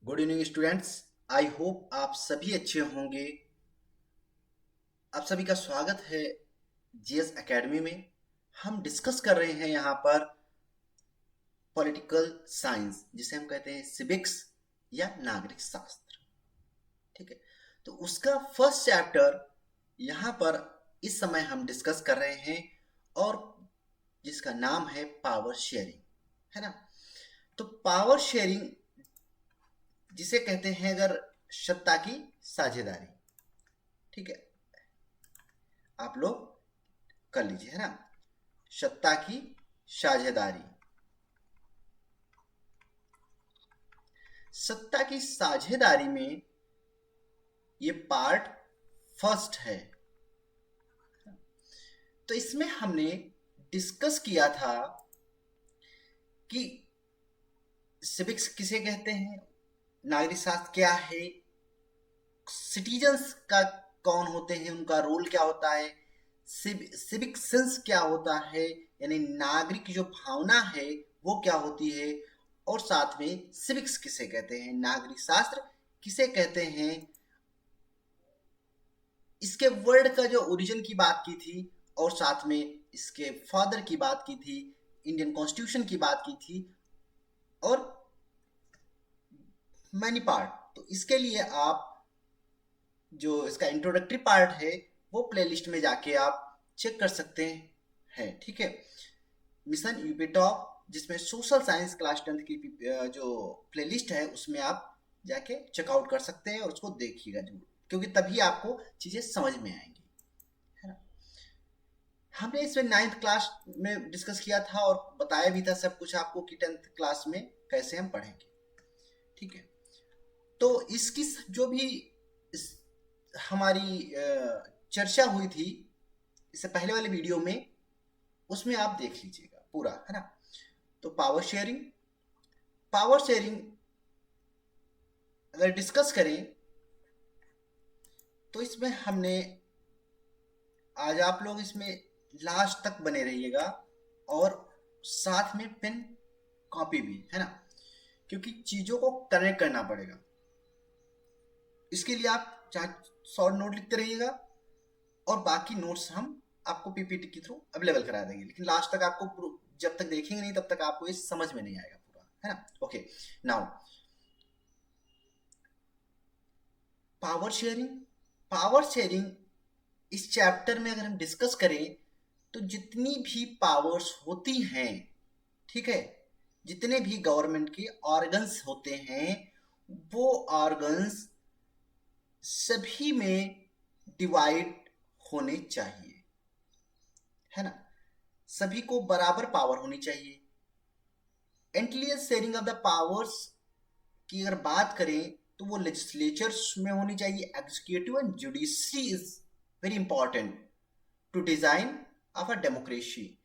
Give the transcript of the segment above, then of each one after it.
Good evening students. I hope आप सभी अच्छे होंगे। आप सभी का स्वागत है जीएस एकेडमी में। हम डिस्कस कर रहे हैं यहाँ पर पॉलिटिकल साइंस, जिसे हम कहते हैं सिविक्स या नागरिक शास्त्र। ठीक है, तो उसका फर्स्ट चैप्टर यहाँ पर इस समय हम डिस्कस कर रहे हैं, और जिसका नाम है पावर शेयरिंग, है ना। तो पावर शेयरिंग जिसे कहते हैं अगर सत्ता की साझेदारी, ठीक है, आप लोग कर लीजिए, है ना। सत्ता की साझेदारी, सत्ता की साझेदारी में ये पार्ट फर्स्ट है। तो इसमें हमने डिस्कस किया था कि सिविक्स किसे कहते हैं, नागरिक शास्त्र क्या है, सिटीजन्स का कौन होते हैं, उनका रोल क्या होता है, सिविक सेंस क्या होता है, यानी नागरिक की जो भावना है वो क्या होती है, और साथ में सिविक्स किसे कहते हैं, नागरिक शास्त्र किसे कहते हैं। इसके वर्ड का जो ओरिजिन की बात की थी, और साथ में इसके फादर की बात की थी, इंडियन कॉन्स्टिट्यूशन की बात की थी, और मैनी पार्ट। तो इसके लिए आप जो इसका इंट्रोडक्टरी पार्ट है वो प्लेलिस्ट में जाके आप चेक कर सकते हैं। ठीक है, मिशन यूपी टॉप, जिसमें सोशल साइंस क्लास 10th की जो प्लेलिस्ट है उसमें आप जाके चेकआउट कर सकते हैं, और उसको देखिएगा जरूर, क्योंकि तभी आपको चीजें समझ में आएंगी, है ना। हमने इसमें 9th क्लास में डिस्कस किया था और बताया भी था सब कुछ आपको कि 10th क्लास में कैसे हम पढ़ेंगे। ठीक है, तो इसकी जो भी इस हमारी चर्चा हुई थी इससे पहले वाले वीडियो में, उसमें आप देख लीजिएगा पूरा, है ना। तो पावर शेयरिंग, पावर शेयरिंग अगर डिस्कस करें तो इसमें हमने आज, आप लोग इसमें लास्ट तक बने रहिएगा, और साथ में पेन कॉपी भी, है ना, क्योंकि चीजों को कनेक्ट करना पड़ेगा। इसके लिए आप चाहे शॉर्ट नोट लिखते रहिएगा, और बाकी नोट्स हम आपको पीपीटी के थ्रू अवेलेबल करा देंगे, लेकिन लास्ट तक आपको, जब तक देखेंगे नहीं तब तक आपको ये समझ में नहीं आएगा पूरा, है ना। Okay, now power sharing, power sharing इस चैप्टर में अगर हम डिस्कस करें तो जितनी भी पावर्स होती हैं, ठीक है, जितने भी गवर्नमेंट के ऑर्गन्स होते हैं, वो ऑर्गन्स सभी में डिवाइड होने चाहिए, है ना। सभी को बराबर पावर होनी चाहिए। एंटिलियस शेयरिंग ऑफ द पावर्स की अगर बात करें तो वो लेजिस्लेचर्स में होनी चाहिए, executive and judiciary is very important to design of a democracy.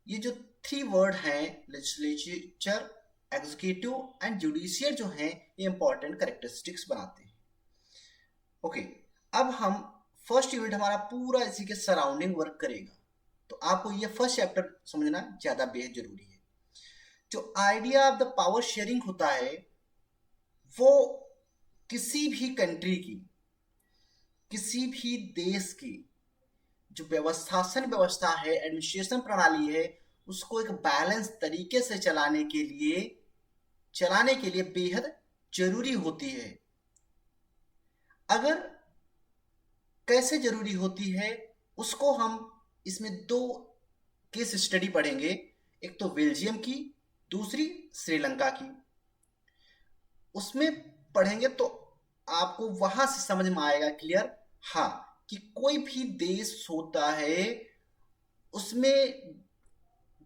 ये जो 3 वर्ड हैं, लेजिस्लेचर, एग्जीक्यूटिव एंड जुडिशियल, जो हैं ये इंपॉर्टेंट कैरेक्टरिस्टिक्स बनाते हैं। ओके, अब हम फर्स्ट यूनिट हमारा पूरा इसी के सराउंडिंग वर्क करेगा, तो आपको ये फर्स्ट चैप्टर समझना ज्यादा बेहद जरूरी है। जो idea of the power sharing होता है वो किसी भी कंट्री की, किसी भी देश की जो व्यवस्थासन व्यवस्था है, एडमिनिस्ट्रेशन प्रणाली है, उसको एक बैलेंस तरीके से चलाने के लिए बेहद जरूरी होती है। अगर कैसे जरूरी होती है उसको हम इसमें 2 केस स्टडी पढ़ेंगे, एक तो बेल्जियम की, दूसरी श्रीलंका की। उसमें पढ़ेंगे तो आपको वहां से समझ में आएगा क्लियर, हाँ, कि कोई भी देश होता है उसमें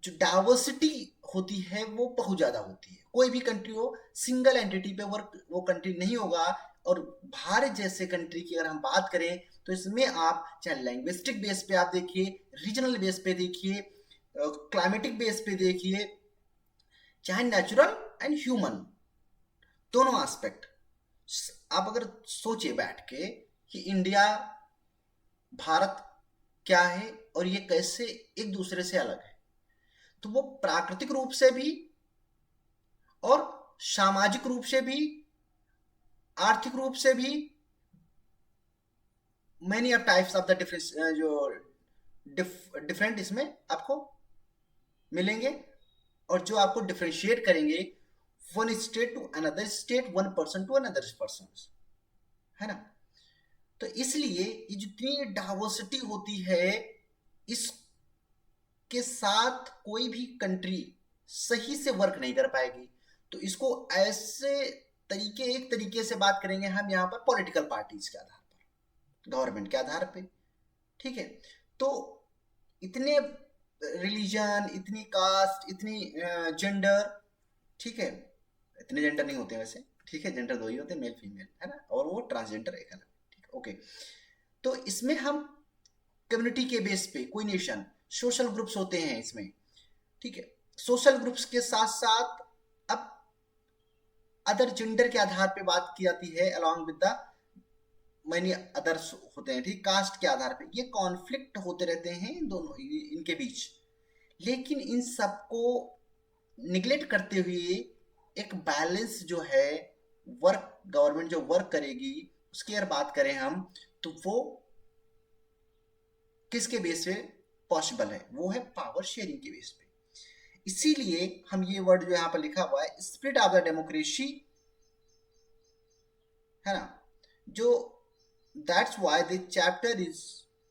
जो डाइवर्सिटी होती है वो बहुत ज्यादा होती है। कोई भी कंट्री हो, सिंगल एंटिटी पे वर्क वो कंट्री नहीं होगा। और भारत जैसे कंट्री की अगर हम बात करें तो इसमें आप चाहे लैंग्विस्टिक बेस पे आप देखिए, रीजनल बेस पे देखिए, क्लाइमेटिक बेस पे देखिए, चाहे नेचुरल एंड ह्यूमन, दोनों एस्पेक्ट आप अगर सोचिए बैठ के कि इंडिया, भारत क्या है और ये कैसे एक दूसरे से अलग है, तो वो प्राकृतिक रूप से भी और सामाजिक रूप से भी आर्थिक रूप से भी many of types of the difference जो डिफरेंट इसमें आपको मिलेंगे, और जो आपको डिफ्रेंशिएट करेंगे one state to another state, one person to another person, है ना। तो इसलिए ये जितनी डाइवर्सिटी होती है, इसके साथ कोई भी कंट्री सही से वर्क नहीं कर पाएगी। तो इसको ऐसे एक तरीके से बात करेंगे हम यहाँ पर पॉलिटिकल पार्टीज के आधार पर, गवर्नमेंट के आधार पे, ठीक है। तो इतने रिलीजन, इतनी कास्ट, इतनी जेंडर, ठीक है, इतने जेंडर नहीं होते वैसे, ठीक है, जेंडर दो ही होते हैं, मेल फीमेल, है ना, और वो ट्रांसजेंडर एक अलग, ठीक है, ओके। तो इसमें हम कम्युनिटी के बेस पे कोई नेशन, सोशल ग्रुप्स होते हैं इसमें, ठीक है। सोशल ग्रुप्स के साथ साथ अब अदर जेंडर के आधार पे बात की जाती है, along with the many others होते हैं, ठीक, कास्ट के आधार पे। ये कॉन्फ्लिक्ट होते रहते हैं इन दोनों, इनके बीच, लेकिन इन सबको निगलेक्ट करते हुए एक बैलेंस जो है, वर्क, गवर्नमेंट जो वर्क करेगी उसकी अगर बात करें हम, तो वो किसके बेस पे पॉसिबल है, वो है पावर शेयरिंग के बेस पे। इसीलिए हम ये वर्ड जो यहाँ पर लिखा हुआ है, स्पिरिट ऑफ द डेमोक्रेसी, है ना, जो that's why this chapter is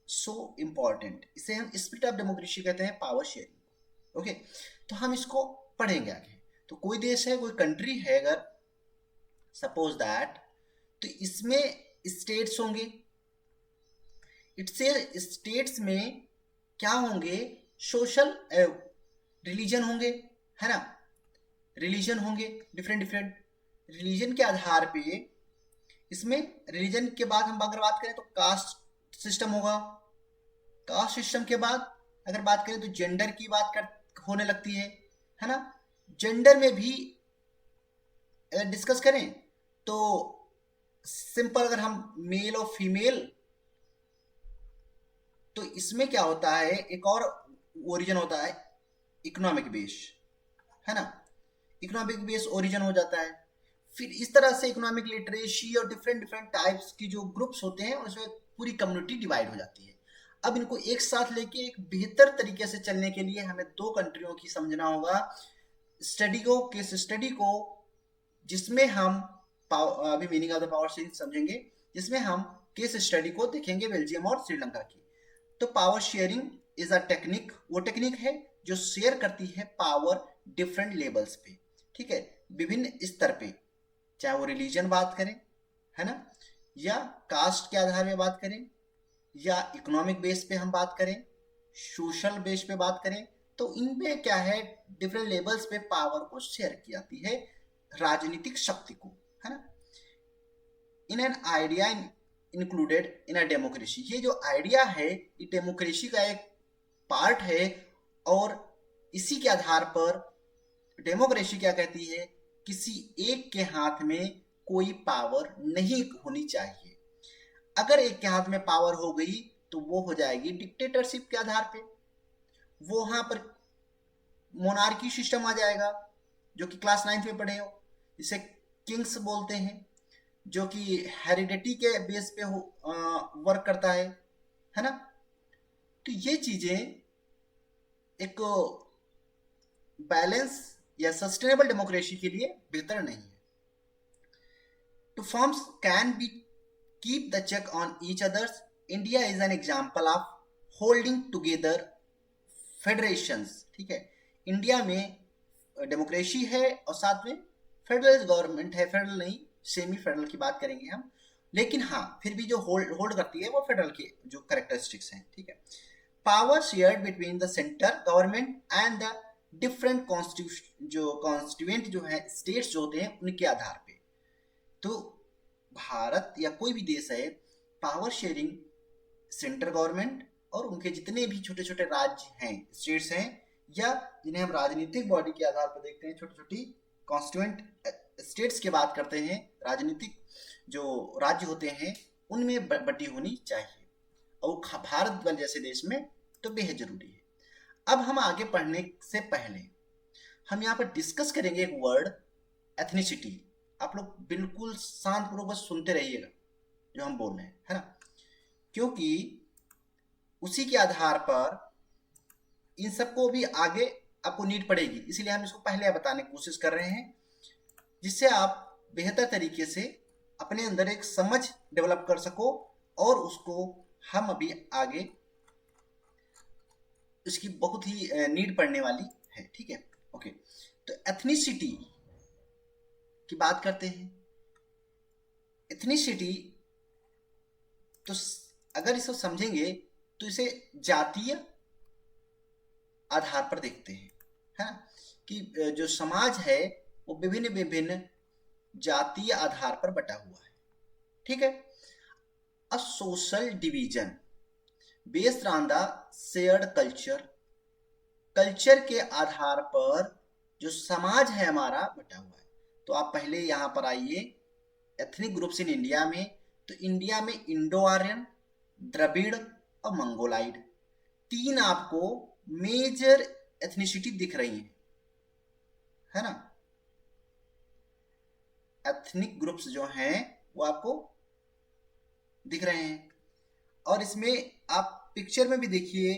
so important. इसे हम स्पिरिट ऑफ डेमोक्रेसी कहते हैं, पावर शेयरिंग, ओके। तो हम इसको पढ़ेंगे आगे। तो कोई देश है, कोई कंट्री है, अगर सपोज दैट, तो इसमें स्टेट्स होंगे, इससे स्टेट्स में क्या होंगे, सोशल रिलीजन होंगे, है ना, रिलीजन होंगे, डिफरेंट डिफरेंट रिलीजन के आधार पे। इसमें रिलीजन के बाद हम अगर बात करें तो कास्ट सिस्टम होगा, कास्ट सिस्टम के बाद अगर बात करें तो जेंडर की बात होने लगती है ना। जेंडर में भी अगर डिस्कस करें तो सिंपल, अगर हम मेल और फीमेल, तो इसमें क्या होता है, एक और ओरिजिन होता है इकोनॉमिक बेस, है ना, इकोनॉमिक बेस ओरिजिन हो जाता है। फिर इस तरह से इकोनॉमिक लिटरेसी और डिफरेंट डिफरेंट टाइप्स की जो ग्रुप्स होते हैं, उसमें पूरी कम्युनिटी डिवाइड हो जाती है। अब इनको एक साथ लेके एक बेहतर तरीके से चलने के लिए हमें दो कंट्रियों की समझना होगा, स्टडी को, केस स्टडी को, जिसमें हम अभी meaning of the power sharing समझेंगे, जिसमें हम केस स्टडी को देखेंगे बेल्जियम और श्रीलंका की। तो power sharing is a technique, वो टेक्निक है जो शेयर करती है पावर डिफरेंट लेवल्स पे, ठीक है, विभिन्न स्तर पे, चाहे वो रिलीजन बात करें, है ना, या कास्ट के आधार पे बात करें, या इकोनॉमिक बेस पे हम बात करें, सोशल बेस पे बात करें, तो इनमें क्या है, डिफरेंट लेवल्स पे पावर को शेयर की जाती है, राजनीतिक शक्ति को, है ना। In an idea included in a democracy, ये जो आइडिया है ये डेमोक्रेसी का एक पार्ट है, और इसी के आधार पर डेमोक्रेसी क्या कहती है, किसी एक के हाथ में कोई पावर नहीं होनी चाहिए। अगर एक के हाथ में पावर हो गई तो वो हो जाएगी डिक्टेटरशिप के आधार पे, वो वहां पर मोनार्की सिस्टम आ जाएगा, जो कि क्लास 9th में पढ़े हो, जिसे किंग्स बोलते हैं, जो कि हेरिडिटी के बेस पे वर्क करता है ना। तो ये चीजें एक बैलेंस या सस्टेनेबल डेमोक्रेसी के लिए बेहतर नहीं है। Two forms can be keep the check on each others, India is an example of holding together federations, ठीक है। इंडिया में डेमोक्रेसी है और साथ में फेडरल गवर्नमेंट है, फेडरल नहीं, सेमी फेडरल की बात करेंगे हम, लेकिन हाँ फिर भी जो होल्ड करती है वो फेडरल के जो कैरेक्टरिस्टिक्स हैं, ठीक है। Power shared between the centre government and the different constituent जो है, स्टेट्स जो होते हैं उनके आधार पे। तो भारत या कोई भी देश है, पावर शेयरिंग सेंटर गवर्नमेंट और उनके जितने भी छोटे छोटे राज्य हैं, स्टेट्स हैं, या जिन्हें हम राजनीतिक बॉडी के आधार पर देखते हैं, छोटी छोटी कॉन्स्टिट्यूएंट स्टेट्स की बात करते हैं, राजनीतिक जो राज्य होते हैं उनमें बटी होनी चाहिए, और भारत जैसे देश में तो बेहद जरूरी है। अब हम आगे पढ़ने से पहले हम यहाँ पर डिस्कस करेंगे एक वर्ड, एथनिसिटी। आप लोग बिल्कुल शांतपूर्वक बस सुनते रहिएगा जो हम बोल रहे हैं, है ना, क्योंकि उसी के आधार पर इन सबको भी आगे आपको नीड पड़ेगी, इसीलिए हम इसको पहले बताने की कोशिश कर रहे हैं, जिससे आप बेहतर तरीके से अपने अंदर एक समझ डेवलप कर सको और उसको हम अभी आगे इसकी बहुत ही नीड पड़ने वाली है, ठीक है। ओके, तो एथनिसिटी की बात करते हैं। एथनिसिटी तो अगर इसको समझेंगे तो इसे जातीय आधार पर देखते हैं, है ना, कि जो समाज है वो विभिन्न विभिन्न जातीय आधार पर बटा हुआ है, ठीक है। A social division based on the shared culture, culture के आधार पर जो समाज है हमारा बटा हुआ है। तो आप पहले यहां पर आइए, एथनिक ग्रुप्स इन इंडिया में, तो इंडिया में इंडो आर्यन, द्रविड़ और मंगोलाइड, तीन आपको मेजर एथनिसिटी दिख रही है ना। एथनिक ग्रुप्स जो हैं वो आपको दिख रहे हैं, और इसमें आप पिक्चर में भी देखिए,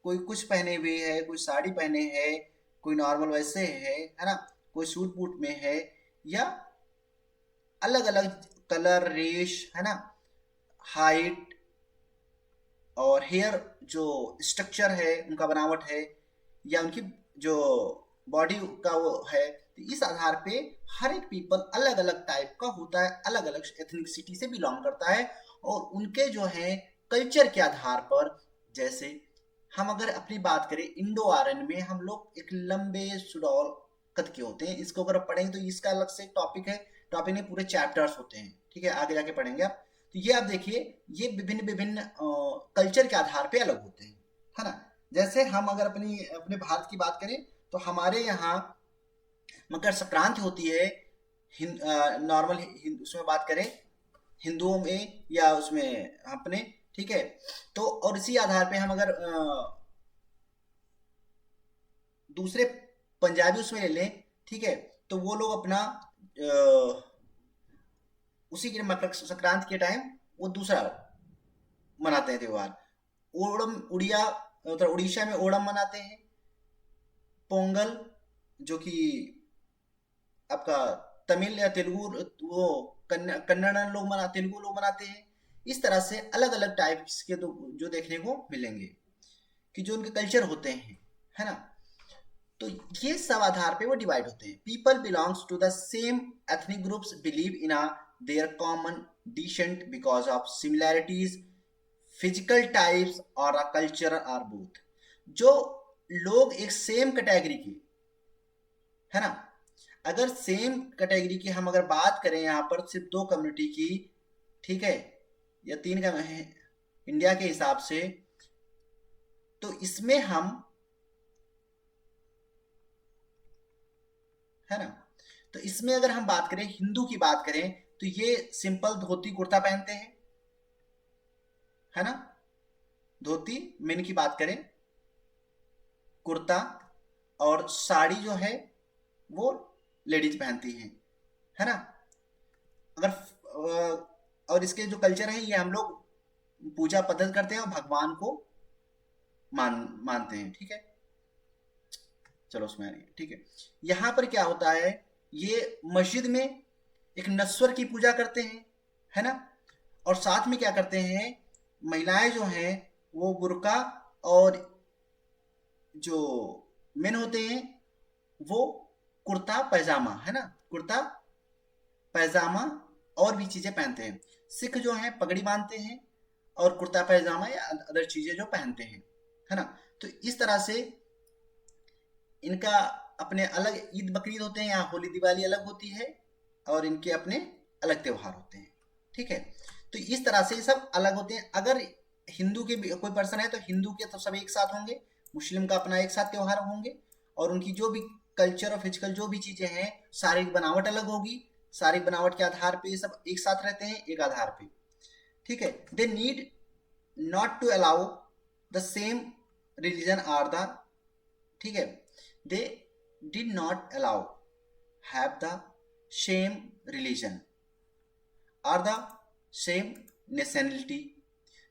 कोई कुछ पहने हुए है, कोई साड़ी पहने है, कोई नॉर्मल वैसे है ना, कोई सूट बूट में है, या अलग अलग कलर, रेश, है ना, हाइट और हेयर जो स्ट्रक्चर है उनका बनावट है, या उनकी जो बॉडी का वो है, तो इस आधार पे हर एक पीपल अलग अलग टाइप का होता है, अलग अलग एथनिसिटी से बिलोंग करता है, और उनके जो है कल्चर के आधार पर, जैसे हम अगर अपनी बात करें इंडो आर्यन में, हम लोग एक लंबे सुडौल कद के होते हैं, इसको अगर पढ़ेंगे तो इसका अलग से टॉपिक है, टॉपिक में पूरे चैप्टर्स होते हैं, ठीक है, आगे जाके पढ़ेंगे आप। तो ये आप देखिए, ये विभिन्न विभिन्न कल्चर के आधार पे अलग होते हैं, है ना। जैसे हम अगर अपने भारत की बात करें तो हमारे यहाँ मकर संक्रांति होती है, नॉर्मल उसमें बात करें हिंदुओं में या उसमें अपने, ठीक है। तो और इसी आधार पे हम अगर दूसरे पंजाबी उसमें ले लें, ठीक है, तो वो लोग अपना उसी के मकर संक्रांति के टाइम वो दूसरा मनाते हैं त्योहार। ओणम उड़िया मतलब उड़ीसा में ओणम मनाते हैं। पोंगल जो कि आपका तमिल या तेलुगु, वो कन्नड़ लोग तेलुगु लोग मनाते हैं। इस तरह से अलग अलग टाइप्स के जो देखने को मिलेंगे कि जो उनके कल्चर होते हैं, है ना। तो ये सब आधार पे वो डिवाइड होते हैं। People belongs to the same ethnic groups believe in a their common descent because of similarities, physical types और अ कल्चर आर बोथ। जो लोग एक सेम कैटेगरी के, है ना, अगर सेम कैटेगरी की हम अगर बात करें यहाँ पर सिर्फ दो कम्युनिटी की, ठीक है, या तीन का है इंडिया के हिसाब से, तो इसमें हम, है ना, तो इसमें अगर हम बात करें हिंदू की बात करें तो ये सिंपल धोती कुर्ता पहनते हैं, है ना। धोती मेन की बात करें, कुर्ता और साड़ी जो है वो लेडीज पहनती हैं, है ना। अगर और इसके जो कल्चर है, ये हम लोग पूजा पद्धति करते हैं और भगवान को मानते हैं, ठीक है। चलो उसमें आ रही है, ठीक है। यहाँ पर क्या होता है, ये मस्जिद में एक नस्वर की पूजा करते हैं, है ना, और साथ में क्या करते हैं, महिलाएं जो हैं वो बुर्का, और जो मेन होते हैं वो कुर्ता पैजामा, है ना, कुर्ता पैजामा और भी चीजें पहनते हैं। सिख जो हैं पगड़ी बांधते हैं और कुर्ता पैजामा या अदर चीजें जो पहनते हैं, है ना। तो इस तरह से इनका अपने अलग ईद बकरीद होते हैं, यहाँ होली दिवाली अलग होती है, और इनके अपने अलग त्योहार होते हैं, ठीक है। तो इस तरह से सब अलग होते हैं। अगर हिंदू के कोई पर्सन है तो हिंदू के तो सब एक साथ होंगे, मुस्लिम का अपना एक साथ त्योहार होंगे, और उनकी जो भी कल्चर और फिजिकल जो भी चीजें हैं, शारीरिक बनावट अलग होगी, शारीरिक बनावट के आधार पे ये सब एक साथ रहते हैं, एक आधार पे, ठीक है। They need not to allow the same religion or the, ठीक है, they did not allow have the same religion और द सेम नेशनलिटी।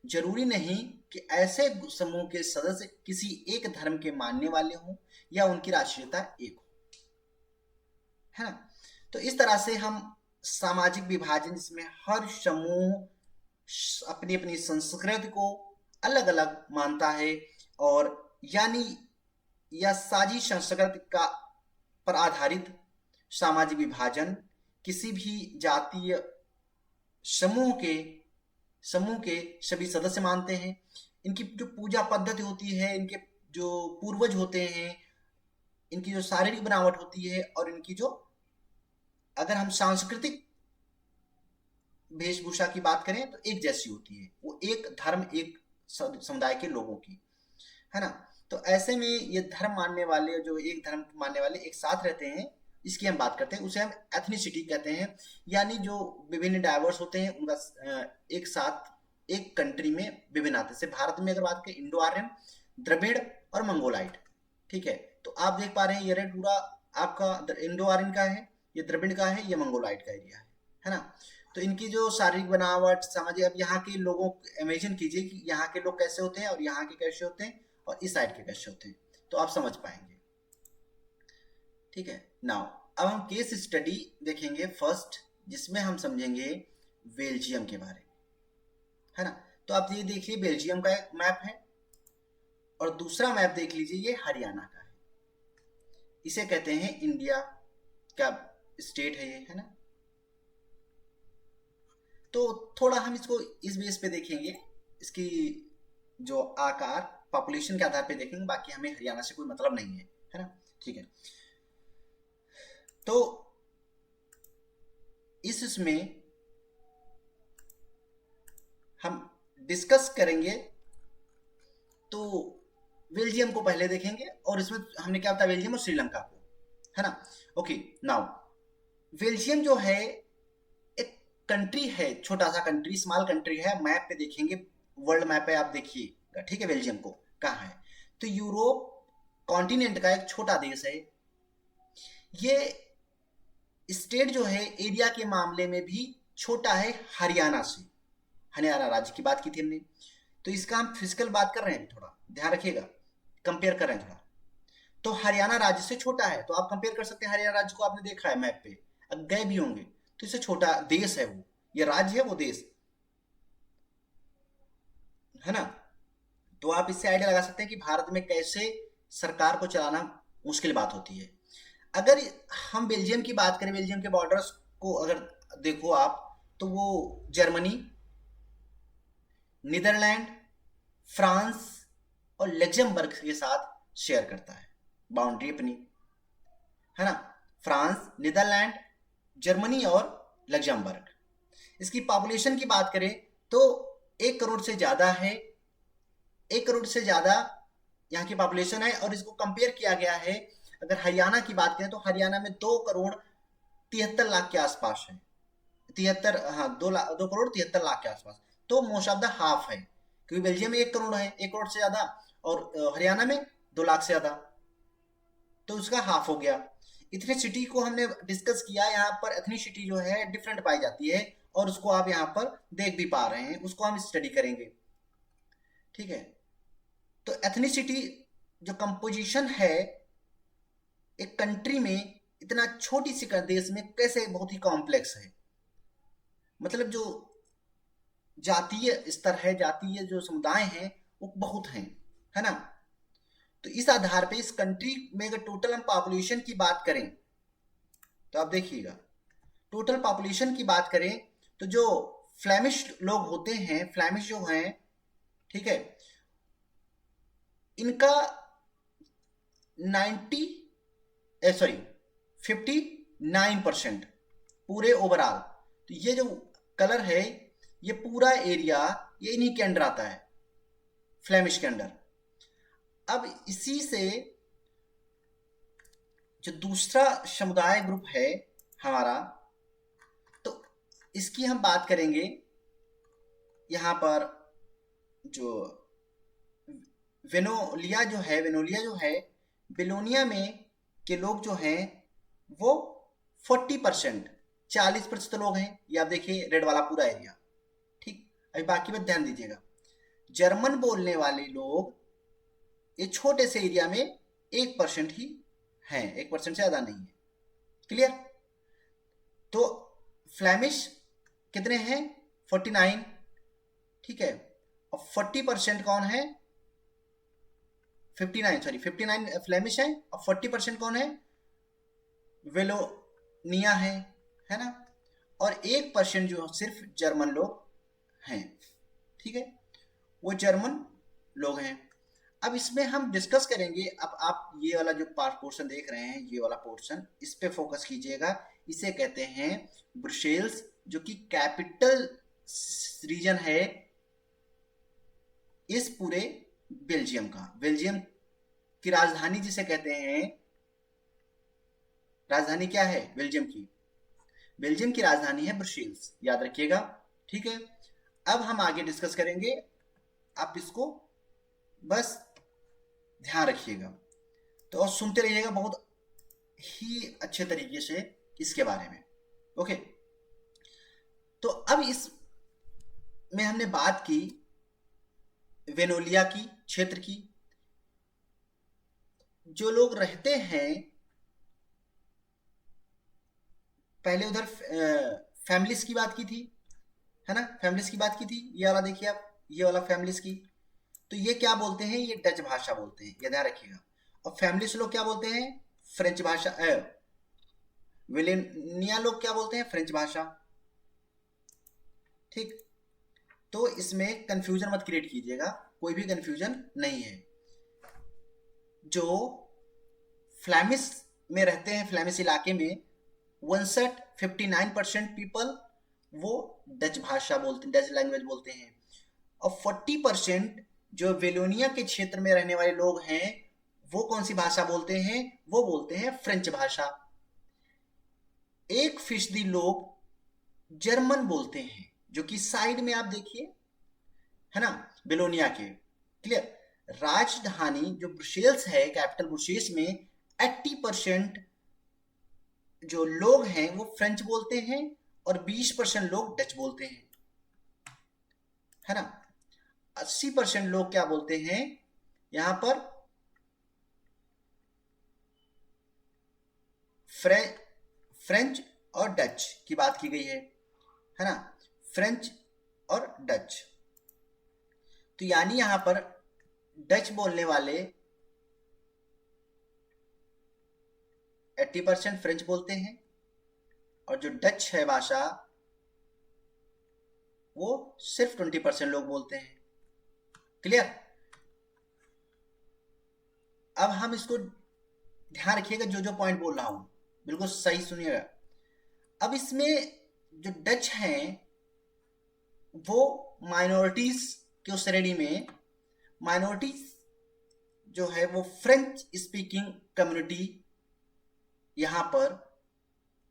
जरूरी नहीं कि ऐसे समूह के सदस्य किसी एक धर्म के मानने वाले हों या उनकी राष्ट्रीयता एक हो, है ना। तो इस तरह से हम सामाजिक विभाजन जिसमें हर समूह अपनी अपनी संस्कृति को अलग अलग मानता है, और यानी यह साझी संस्कृति का पर आधारित सामाजिक विभाजन किसी भी जातीय समूह के सभी सदस्य मानते हैं। इनकी जो पूजा पद्धति होती है, इनके जो पूर्वज होते हैं, इनकी जो शारीरिक बनावट होती है, और इनकी जो अगर हम सांस्कृतिक वेशभूषा की बात करें तो एक जैसी होती है, वो एक धर्म एक समुदाय के लोगों की, है ना। तो ऐसे में ये धर्म मानने वाले, जो एक धर्म मानने वाले एक साथ रहते हैं, इसकी हम बात करते हैं, उसे हम एथनिसिटी कहते हैं। यानी जो विभिन्न डाइवर्स होते हैं उनका एक साथ एक कंट्री में विभिन्न आते हैं। भारत में अगर बात करें इंडो आर्यन, द्रविड़ और मंगोलाइट, ठीक है। तो आप देख पा रहे हैं ये रेड पूरा आपका इंडो आर्यन का है, ये द्रविड़ का है, ये मंगोलाइट का एरिया है ना। तो इनकी जो शारीरिक बनावट समझिए, अब यहाँ के लोगों को इमेजिन कीजिए कि यहाँ के लोग कैसे होते हैं और यहाँ के कैसे होते हैं और इस साइड के कैसे होते हैं, तो आप समझ पाएंगे, ठीक है। नाउ अब हम केस स्टडी देखेंगे फर्स्ट, जिसमें हम समझेंगे बेल्जियम के बारे में, है ना। तो आप ये देखिए बेल्जियम का एक मैप है, और दूसरा मैप देख लीजिए ये हरियाणा का है। इसे कहते हैं इंडिया का स्टेट है ये, है ना। तो थोड़ा हम इसको इस बेस पे देखेंगे, इसकी जो आकार पॉपुलेशन के आधार पे देखेंगे, बाकी हमें हरियाणा से कोई मतलब नहीं है ना, ठीक है। तो इसमें हम डिस्कस करेंगे, तो बेल्जियम को पहले देखेंगे, और इसमें हमने क्या बताया, बेल्जियम और श्रीलंका को, है ना। ओके, नाउ बेल्जियम जो है एक कंट्री है, छोटा सा कंट्री, स्मॉल कंट्री है। मैप पे देखेंगे, वर्ल्ड मैप पे आप देखिएगा, ठीक है। बेल्जियम को कहाँ है, तो यूरोप कॉन्टिनेंट का एक छोटा देश है। ये स्टेट जो है एरिया के मामले में भी छोटा है हरियाणा से, हरियाणा राज्य की बात की थी हमने। तो इसका हम फिजिकल बात कर रहे हैं, थोड़ा ध्यान रखिएगा, कंपेयर कर रहे हैं थोड़ा। तो हरियाणा राज्य से छोटा है, तो आप कंपेयर कर सकते हैं। हरियाणा राज्य को आपने देखा है मैप पे, अब गए भी होंगे, तो इससे छोटा देश है वो, ये राज्य है वो देश, है ना। तो आप इससे आइडिया लगा सकते हैं कि भारत में कैसे सरकार को चलाना मुश्किल बात होती है। अगर हम बेल्जियम की बात करें, बेल्जियम के बॉर्डर्स को अगर देखो आप, तो वो जर्मनी, नीदरलैंड, फ्रांस और लग्जमबर्ग के साथ शेयर करता है बाउंड्री अपनी, है ना। फ्रांस, नीदरलैंड, जर्मनी और लग्जमबर्ग। इसकी पॉपुलेशन की बात करें तो 1 करोड़ से ज्यादा है, 1 करोड़ से ज्यादा यहाँ की पॉपुलेशन है। और इसको कंपेयर किया गया है, अगर हरियाणा की बात करें तो हरियाणा में 2 करोड़ 73 लाख के आसपास है, 73, हाँ 2 करोड़ 73 लाख के आसपास। तो मोस्ट ऑफ द हाफ है, क्योंकि बेल्जियम में 1 करोड़ है, 1 करोड़ से ज्यादा, और हरियाणा में 2 लाख से ज्यादा, तो उसका हाफ हो गया। इथनिसिटी को हमने डिस्कस किया, यहाँ पर एथनिसिटी जो है डिफरेंट पाई जाती है, और उसको आप यहाँ पर देख भी पा रहे हैं, उसको हम स्टडी करेंगे, ठीक है। तो एथनिसिटी जो कंपोजिशन है एक कंट्री में, इतना छोटी सी देश में कैसे बहुत ही कॉम्प्लेक्स है। मतलब जो जातीय स्तर है, जातीय जो समुदाय हैं वो बहुत हैं, है ना। तो इस आधार पे इस कंट्री में अगर टोटल हम पॉपुलेशन की बात करें, तो आप देखिएगा टोटल पॉपुलेशन की बात करें तो जो फ्लेमिश लोग होते हैं, फ्लेमिश जो हैं, ठीक है, इनका 59% पूरे ओवरऑल। तो ये जो कलर है, ये पूरा एरिया ये इन्हीं के अंडर आता है, फ्लेमिश के अंडर। अब इसी से जो दूसरा समुदाय ग्रुप है हमारा, तो इसकी हम बात करेंगे। यहाँ पर जो वेनोलिया जो है, बेलोनिया में के लोग जो हैं वो 40% 40% लोग हैं, ये आप देखिए रेड वाला पूरा एरिया। ठीक, अभी बाकी में ध्यान दीजिएगा। जर्मन बोलने वाले लोग ये छोटे से एरिया में 1% ही हैं, 1% से ज्यादा नहीं है। क्लियर? तो फ्लैमिश कितने हैं? 49। ठीक है, और 40% कौन है? 59, सॉरी 59 फ्लैमिश है, और 40% कौन है? वेलोनिया है ना। और 1% जो सिर्फ जर्मन लोग हैं। ठीक है, वो जर्मन लोग हैं। अब इसमें हम डिस्कस करेंगे। अब आप ये वाला जो पोर्शन देख रहे हैं, ये वाला पोर्शन, इस पे फोकस कीजिएगा। इसे कहते हैं ब्रुसेल्स, जो कि कैपिटल रीजन है इस पूरे बेल्जियम का। बेल्जियम की राजधानी जिसे कहते हैं, राजधानी क्या है बेल्जियम की? बेल्जियम की राजधानी है ब्रुसेल्स, याद रखिएगा। ठीक है, अब हम आगे डिस्कस करेंगे, आप इसको बस ध्यान रखिएगा। तो और सुनते रहिएगा बहुत ही अच्छे तरीके से इसके बारे में। ओके, तो अब इस में हमने बात की वेनोलिया की क्षेत्र की। जो लोग रहते हैं, पहले उधर फैमिलीज की बात की थी, है ना, फैमिलीज की बात की थी। ये वाला देखिए आप, ये वाला फैमिलीज की। तो ये क्या बोलते हैं? ये डच भाषा बोलते हैं, ये ध्यान रखिएगा। और फैमिलीज लोग क्या बोलते हैं? फ्रेंच भाषा। विलेनिया लोग क्या बोलते हैं? फ्रेंच भाषा। ठीक, तो इसमें कंफ्यूजन मत क्रिएट कीजिएगा, कोई भी कंफ्यूजन नहीं है। जो फ्लैमिश में रहते हैं, फ्लैमिश इलाके में 59% पीपल वो डच भाषा बोलते हैं, डच लैंग्वेज बोलते हैं। और 40% जो वेलोनिया के क्षेत्र में रहने वाले लोग हैं, वो कौन सी भाषा बोलते हैं? वो बोलते हैं फ्रेंच भाषा। 1% लोग जर्मन बोलते हैं, जो कि साइड में आप देखिए, है ना, बेलोनिया के। क्लियर? राजधानी जो ब्रुसेल्स है, कैपिटल ब्रुसेल्स में 80% जो लोग हैं वो फ्रेंच बोलते हैं, और 20% लोग डच बोलते हैं, है ना। 80% लोग क्या बोलते हैं यहां पर? फ्रेंच और डच की बात की गई है ना, फ्रेंच और डच। तो यानी यहां पर डच बोलने वाले 80% फ्रेंच बोलते हैं, और जो डच है भाषा वो सिर्फ 20% लोग बोलते हैं। क्लियर? अब हम इसको ध्यान रखिएगा, जो जो पॉइंट बोल रहा हूं बिल्कुल सही सुनिएगा। अब इसमें जो डच हैं वो माइनॉरिटीज की उस श्रेणी में, माइनॉरिटीज जो है वो फ्रेंच स्पीकिंग कम्युनिटी यहां पर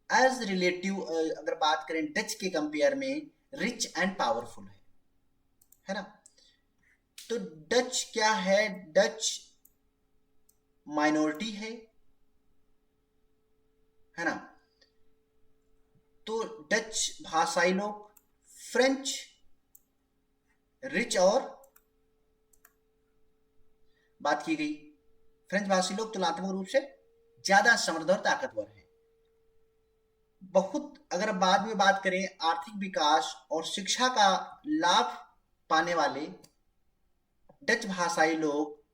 एज रिलेटिव, अगर बात करें डच के कंपेयर में, रिच एंड पावरफुल है ना। तो डच क्या है? डच माइनॉरिटी है ना। तो डच भाषाई लोग, फ्रेंच रिच, और बात की गई फ्रेंच भाषी लोग तुलनात्मक रूप से ज्यादा समृद्ध और ताकतवर है। बहुत अगर बाद में बात करें आर्थिक विकास और शिक्षा का लाभ पाने वाले डच भाषाई लोग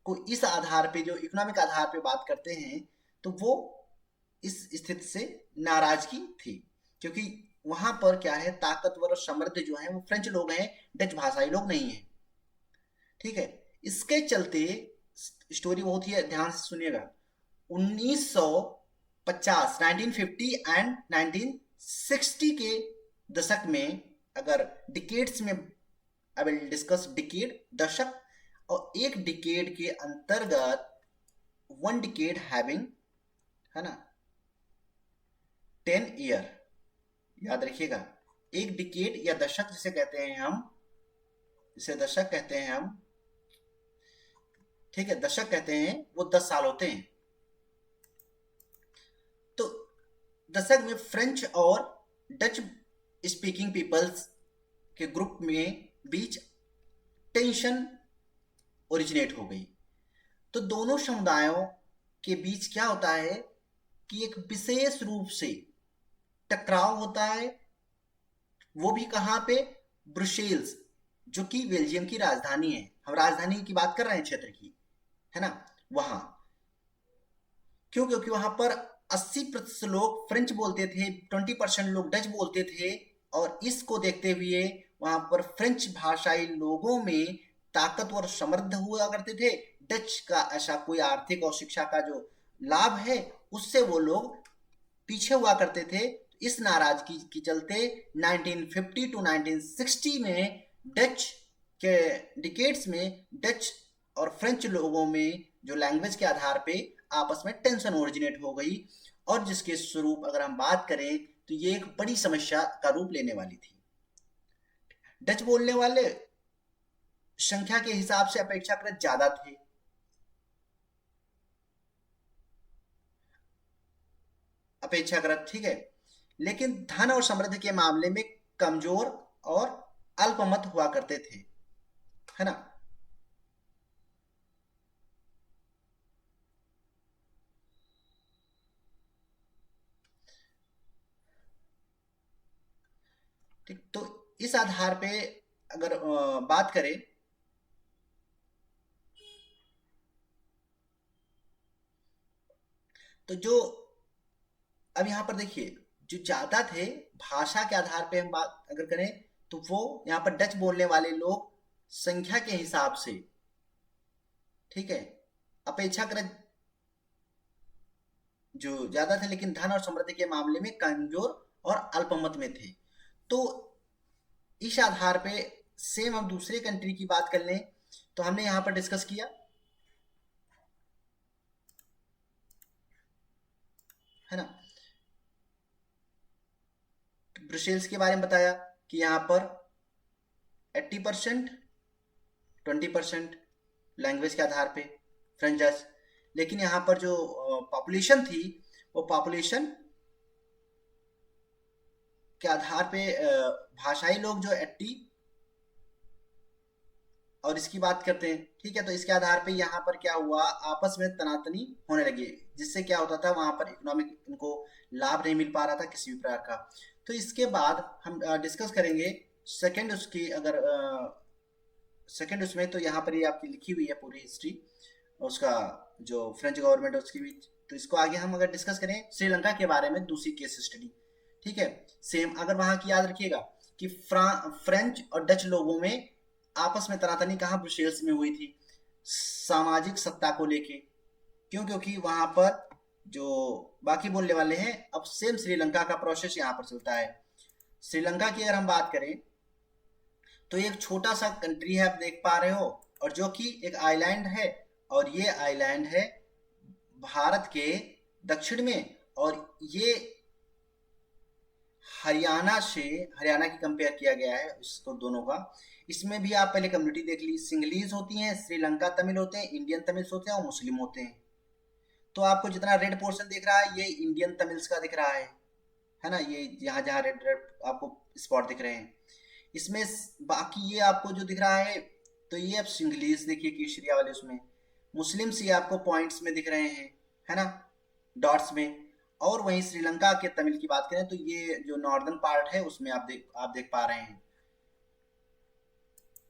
को इस आधार पे, जो इकोनॉमिक आधार पे बात करते हैं, तो वो इस स्थिति से नाराजगी थी, क्योंकि वहां पर क्या है, ताकतवर और समृद्ध जो है वो फ्रेंच लोग हैं, डच भाषाई लोग नहीं है। ठीक है, इसके चलते स्टोरी बहुत ही ध्यान से सुनिएगा। 1950, 1950 एंड 1960 के दशक में, अगर डिकेड्स में आई विल डिस्कस डिकेड, दशक, और एक डिकेड के अंतर्गत वन डिकेड हैविंग, है ना, 10 ईयर, याद रखिएगा। एक डिकेड या दशक जिसे कहते हैं हम, जिसे दशक कहते हैं हम, ठीक है, दशक कहते हैं, वो 10 साल होते हैं। तो दशक में फ्रेंच और डच स्पीकिंग पीपल्स के ग्रुप में बीच टेंशन ओरिजिनेट हो गई। तो दोनों समुदायों के बीच क्या होता है कि एक विशेष रूप से टकराव होता है, वो भी कहाँ पे, ब्रुसेल्स, जो कि बेल्जियम की राजधानी है। हम राजधानी की बात कर रहे हैं क्षेत्र की, है ना, वहां। क्यों? क्योंकि वहां पर 80% लोग फ्रेंच बोलते थे, 20% लोग डच बोलते थे, और इसको देखते हुए वहां पर फ्रेंच भाषाई लोगों में ताकतवर समृद्ध हुआ करते थे। डच का ऐसा कोई आर्थिक और शिक्षा का जो लाभ है उससे वो लोग पीछे हुआ करते थे। इस नाराजगी के चलते 1950 टू 1960 में डच के डिकेड्स में डच और फ्रेंच लोगों में जो लैंग्वेज के आधार पे आपस में टेंशन ओरिजिनेट हो गई, और जिसके स्वरूप अगर हम बात करें तो ये एक बड़ी समस्या का रूप लेने वाली थी। डच बोलने वाले संख्या के हिसाब से अपेक्षाकृत ज्यादा थे, अपेक्षाकृत, ठीक है, लेकिन धन और समृद्धि के मामले में कमजोर और अल्पमत हुआ करते थे, है ना। ठीक, तो इस आधार पे अगर बात करें तो जो अब यहाँ पर देखिए, जो ज्यादा थे भाषा के आधार पे हम बात अगर करें तो वो यहाँ पर डच बोलने वाले लोग संख्या के हिसाब से, ठीक है, अपेक्षाकृत जो ज्यादा थे, लेकिन धन और समृद्धि के मामले में कमजोर और अल्पमत में थे। तो इस आधार पे सेम हम दूसरे कंट्री की बात कर लें तो हमने यहाँ पर डिस्कस किया, है ना, ब्रुसेल्स के बारे में बताया कि यहाँ पर 80%, 20% लैंग्वेज के आधार पे फ्रेंच डच, लेकिन यहाँ पर जो पॉपुलेशन थी वो पॉपुलेशन के आधार पे भाषाई लोग जो 80 और इसकी बात करते हैं, ठीक है, तो इसके आधार पे यहाँ पर क्या हुआ, आपस में तनातनी होने लगी, जिससे क्या होता था वहां पर इकोनॉमिक इनको लाभ नहीं मिल पा रहा था किसी भी प्रकार का। तो इसके बाद हम डिस्कस करेंगे सेकंड उसकी, अगर सेकंड उसमें, तो यहाँ पर ये आपकी लिखी हुई है पूरी हिस्ट्री उसका, जो फ्रेंच गवर्नमेंट है उसकी भी। तो इसको आगे हम अगर डिस्कस करें श्रीलंका के बारे में, दूसरी केस स्टडी, ठीक है, सेम अगर वहां की याद रखिएगा कि फ्रेंच और डच लोगों में आपस में तनातनी कहाँ, ब्रुसेल्स में हुई थी, सामाजिक सत्ता को लेके। क्यों? क्योंकि वहां पर जो बाकी बोलने वाले हैं, अब सेम श्रीलंका का प्रोसेस यहाँ पर चलता है। श्रीलंका की अगर हम बात करें तो एक छोटा सा कंट्री है, आप देख पा रहे हो, और जो कि एक आइलैंड है, और ये आइलैंड है भारत के दक्षिण में, और ये हरियाणा से, हरियाणा की कंपेयर किया गया है इसको दोनों का। इसमें भी आप पहले कम्युनिटी देख ली, सिंगलीज होती हैं, श्रीलंका तमिल होते हैं, इंडियन तमिल्स होते हैं और मुस्लिम होते हैं। तो आपको जितना रेड पोर्शन दिख रहा है ये इंडियन तमिल्स का दिख रहा है ना, ये यहाँ जहाँ रेड रेड आपको स्पॉट दिख रहे हैं। इसमें बाकी ये आपको जो दिख रहा है, तो ये आप सिंगलीज देखिए केशरिया वाले, उसमें मुस्लिम्स ये आपको पॉइंट्स में दिख रहे हैं, है ना, डॉट्स में। और वहीं श्रीलंका के तमिल की बात करें तो ये जो नॉर्दर्न पार्ट है उसमें आप देख पा रहे हैं।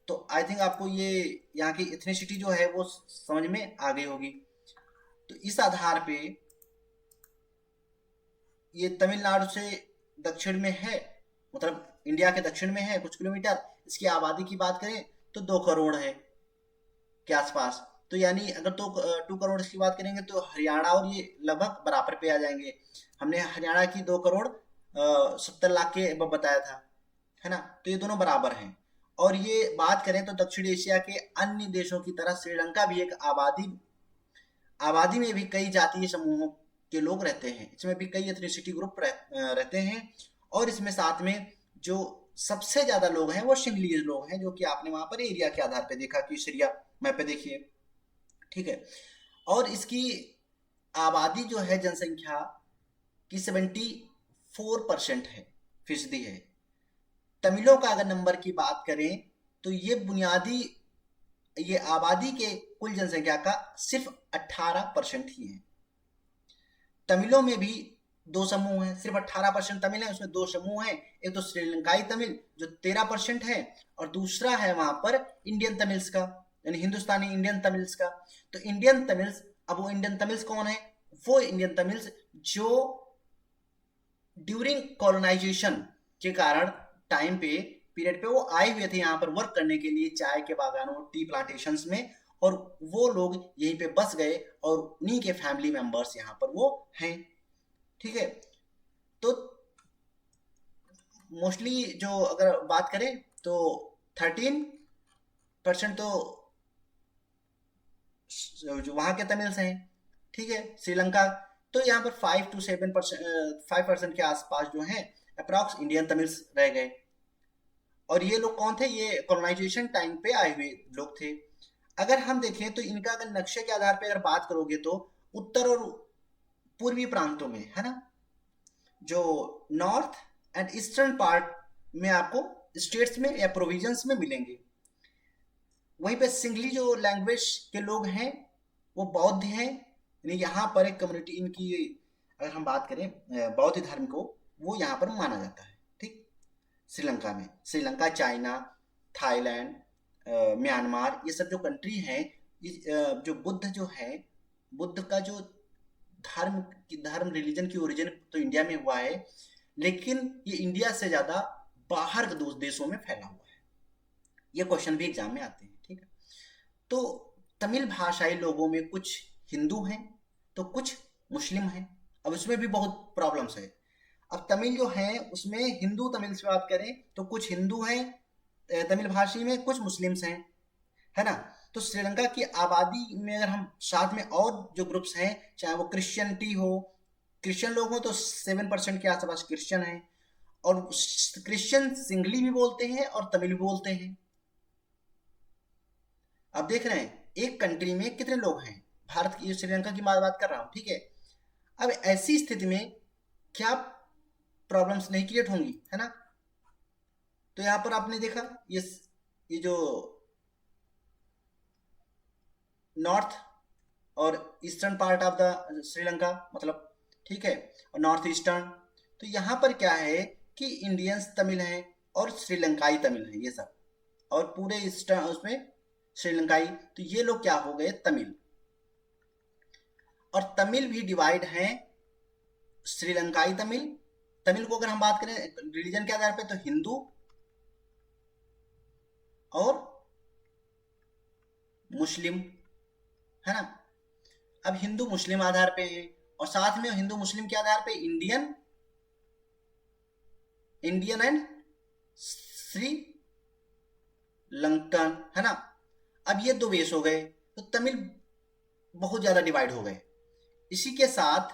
तो आई थिंक आपको ये यहाँ की इथनिसिटी जो है वो समझ में आ गई होगी। तो इस आधार पे ये तमिलनाडु से दक्षिण में है, मतलब इंडिया के दक्षिण में है कुछ किलोमीटर। इसकी आबादी की बात करें तो 2 करोड़ है के आसपास। तो यानी अगर तो 2 करोड़ की बात करेंगे तो हरियाणा और ये लगभग बराबर पे आ जाएंगे। हमने हरियाणा की 2 करोड़ 70 लाख के बताया था, है ना, तो ये दोनों बराबर हैं। और ये बात करें तो दक्षिण एशिया के अन्य देशों की तरह श्रीलंका भी एक आबादी में भी कई जातीय समूहों के लोग रहते हैं, इसमें भी कई एथनिसिटी ग्रुप रहते हैं। और इसमें साथ में जो सबसे ज्यादा लोग हैं वो सिंगलीज लोग हैं, जो कि आपने वहां पर एरिया के आधार पे देखा कि सीरिया मैप पे देखिए, ठीक है। और इसकी आबादी जो है जनसंख्या की 4% है, फीसदी है। तमिलों का अगर नंबर की बात करें तो ये आबादी के कुल जनसंख्या का सिर्फ 18% ही है। तमिलों में भी दो समूह हैं, सिर्फ 18% तमिल है, उसमें दो समूह हैं। एक तो श्रीलंकाई तमिल जो 13% है, और दूसरा है वहां पर इंडियन तमिल्स का, यानी हिंदुस्तानी इंडियन तमिल्स का। तो इंडियन तमिल्स, अब वो इंडियन तमिल्स कौन है? वो इंडियन तमिल्स जो ड्यूरिंग कॉलोनाइजेशन के कारण टाइम पे पीरियड पे वो आए हुए थे यहाँ पर वर्क करने के लिए, चाय के बागानों, टी प्लांटेशंस में, और वो लोग यहीं पे बस गए और उन्हीं के फैमिली मेंबर्स यहाँ पर वो हैं। ठीक है, तो मोस्टली जो अगर बात करें तो 13% तो जो वहां के तमिल्स हैं। ठीक है, श्रीलंका तो यहाँ पर 5 to 7%, 5% के आसपास जो है अप्रॉक्स इंडियन तमिल्स रह गए। और ये लोग कौन थे? ये कॉलोनाइजेशन टाइम पे आए हुए लोग थे। अगर हम देखें तो इनका अगर नक्शे के आधार पे अगर बात करोगे तो उत्तर और पूर्वी प्रांतों में, है ना, जो नॉर्थ एंड ईस्टर्न पार्ट में आपको स्टेट्स में या प्रोविजंस में मिलेंगे। वहीं पे सिंगली जो लैंग्वेज के लोग हैं वो बौद्ध हैं, यानी यहाँ पर एक कम्युनिटी इनकी, अगर हम बात करें बौद्ध धर्म को, वो यहाँ पर माना जाता है। ठीक, श्रीलंका में, श्रीलंका, चाइना, थाईलैंड, म्यांमार, ये सब जो कंट्री हैं, जो बुद्ध जो है, बुद्ध का जो धर्म रिलीजन की ओरिजिन तो इंडिया में हुआ है, लेकिन ये इंडिया से ज्यादा बाहर के देशों में फैला हुआ है। ये क्वेश्चन भी एग्जाम में आते हैं। ठीक है, तो तमिल भाषाई लोगों में कुछ हिंदू हैं तो कुछ मुस्लिम हैं। अब इसमें भी बहुत प्रॉब्लम्स है। अब तमिल जो है उसमें हिंदू तमिल से बात करें तो कुछ हिंदू हैं तमिल भाषी में, कुछ मुस्लिम्स हैं, है ना। तो श्रीलंका की आबादी में अगर हम साथ में और जो ग्रुप्स हैं, चाहे वो क्रिश्चियनिटी हो, क्रिश्चियन लोग हो तो 7% के आसपास क्रिश्चियन हैं, और क्रिश्चियन सिंगली भी बोलते हैं और तमिल भी बोलते हैं। अब देख रहे हैं एक कंट्री में कितने लोग हैं, भारत की, श्रीलंका की बात कर रहा हूं। ठीक है, अब ऐसी स्थिति में क्या प्रॉब्लम्स नहीं क्रिएट होंगी, है ना। तो यहां पर आपने देखा ये जो नॉर्थ और eastern part of the Sri Lanka, मतलब, ठीक है, और नॉर्थ ईस्टर्न, तो यहाँ पर क्या है कि इंडियंस तमिल हैं और श्रीलंकाई तमिल हैं ये सब, और पूरे ईस्टर्न उसमें श्रीलंकाई, तो ये लोग क्या हो गए? तमिल। और तमिल भी डिवाइड हैं, श्रीलंकाई तमिल, तमिल को अगर हम बात करें रिलीजन के आधार पे तो हिंदू और मुस्लिम, है ना। अब हिंदू मुस्लिम आधार पे है, और साथ में हिंदू मुस्लिम के आधार पे इंडियन एंड श्रीलंकन, है ना। अब ये दो बेस हो गए, तो तमिल बहुत ज्यादा डिवाइड हो गए। इसी के साथ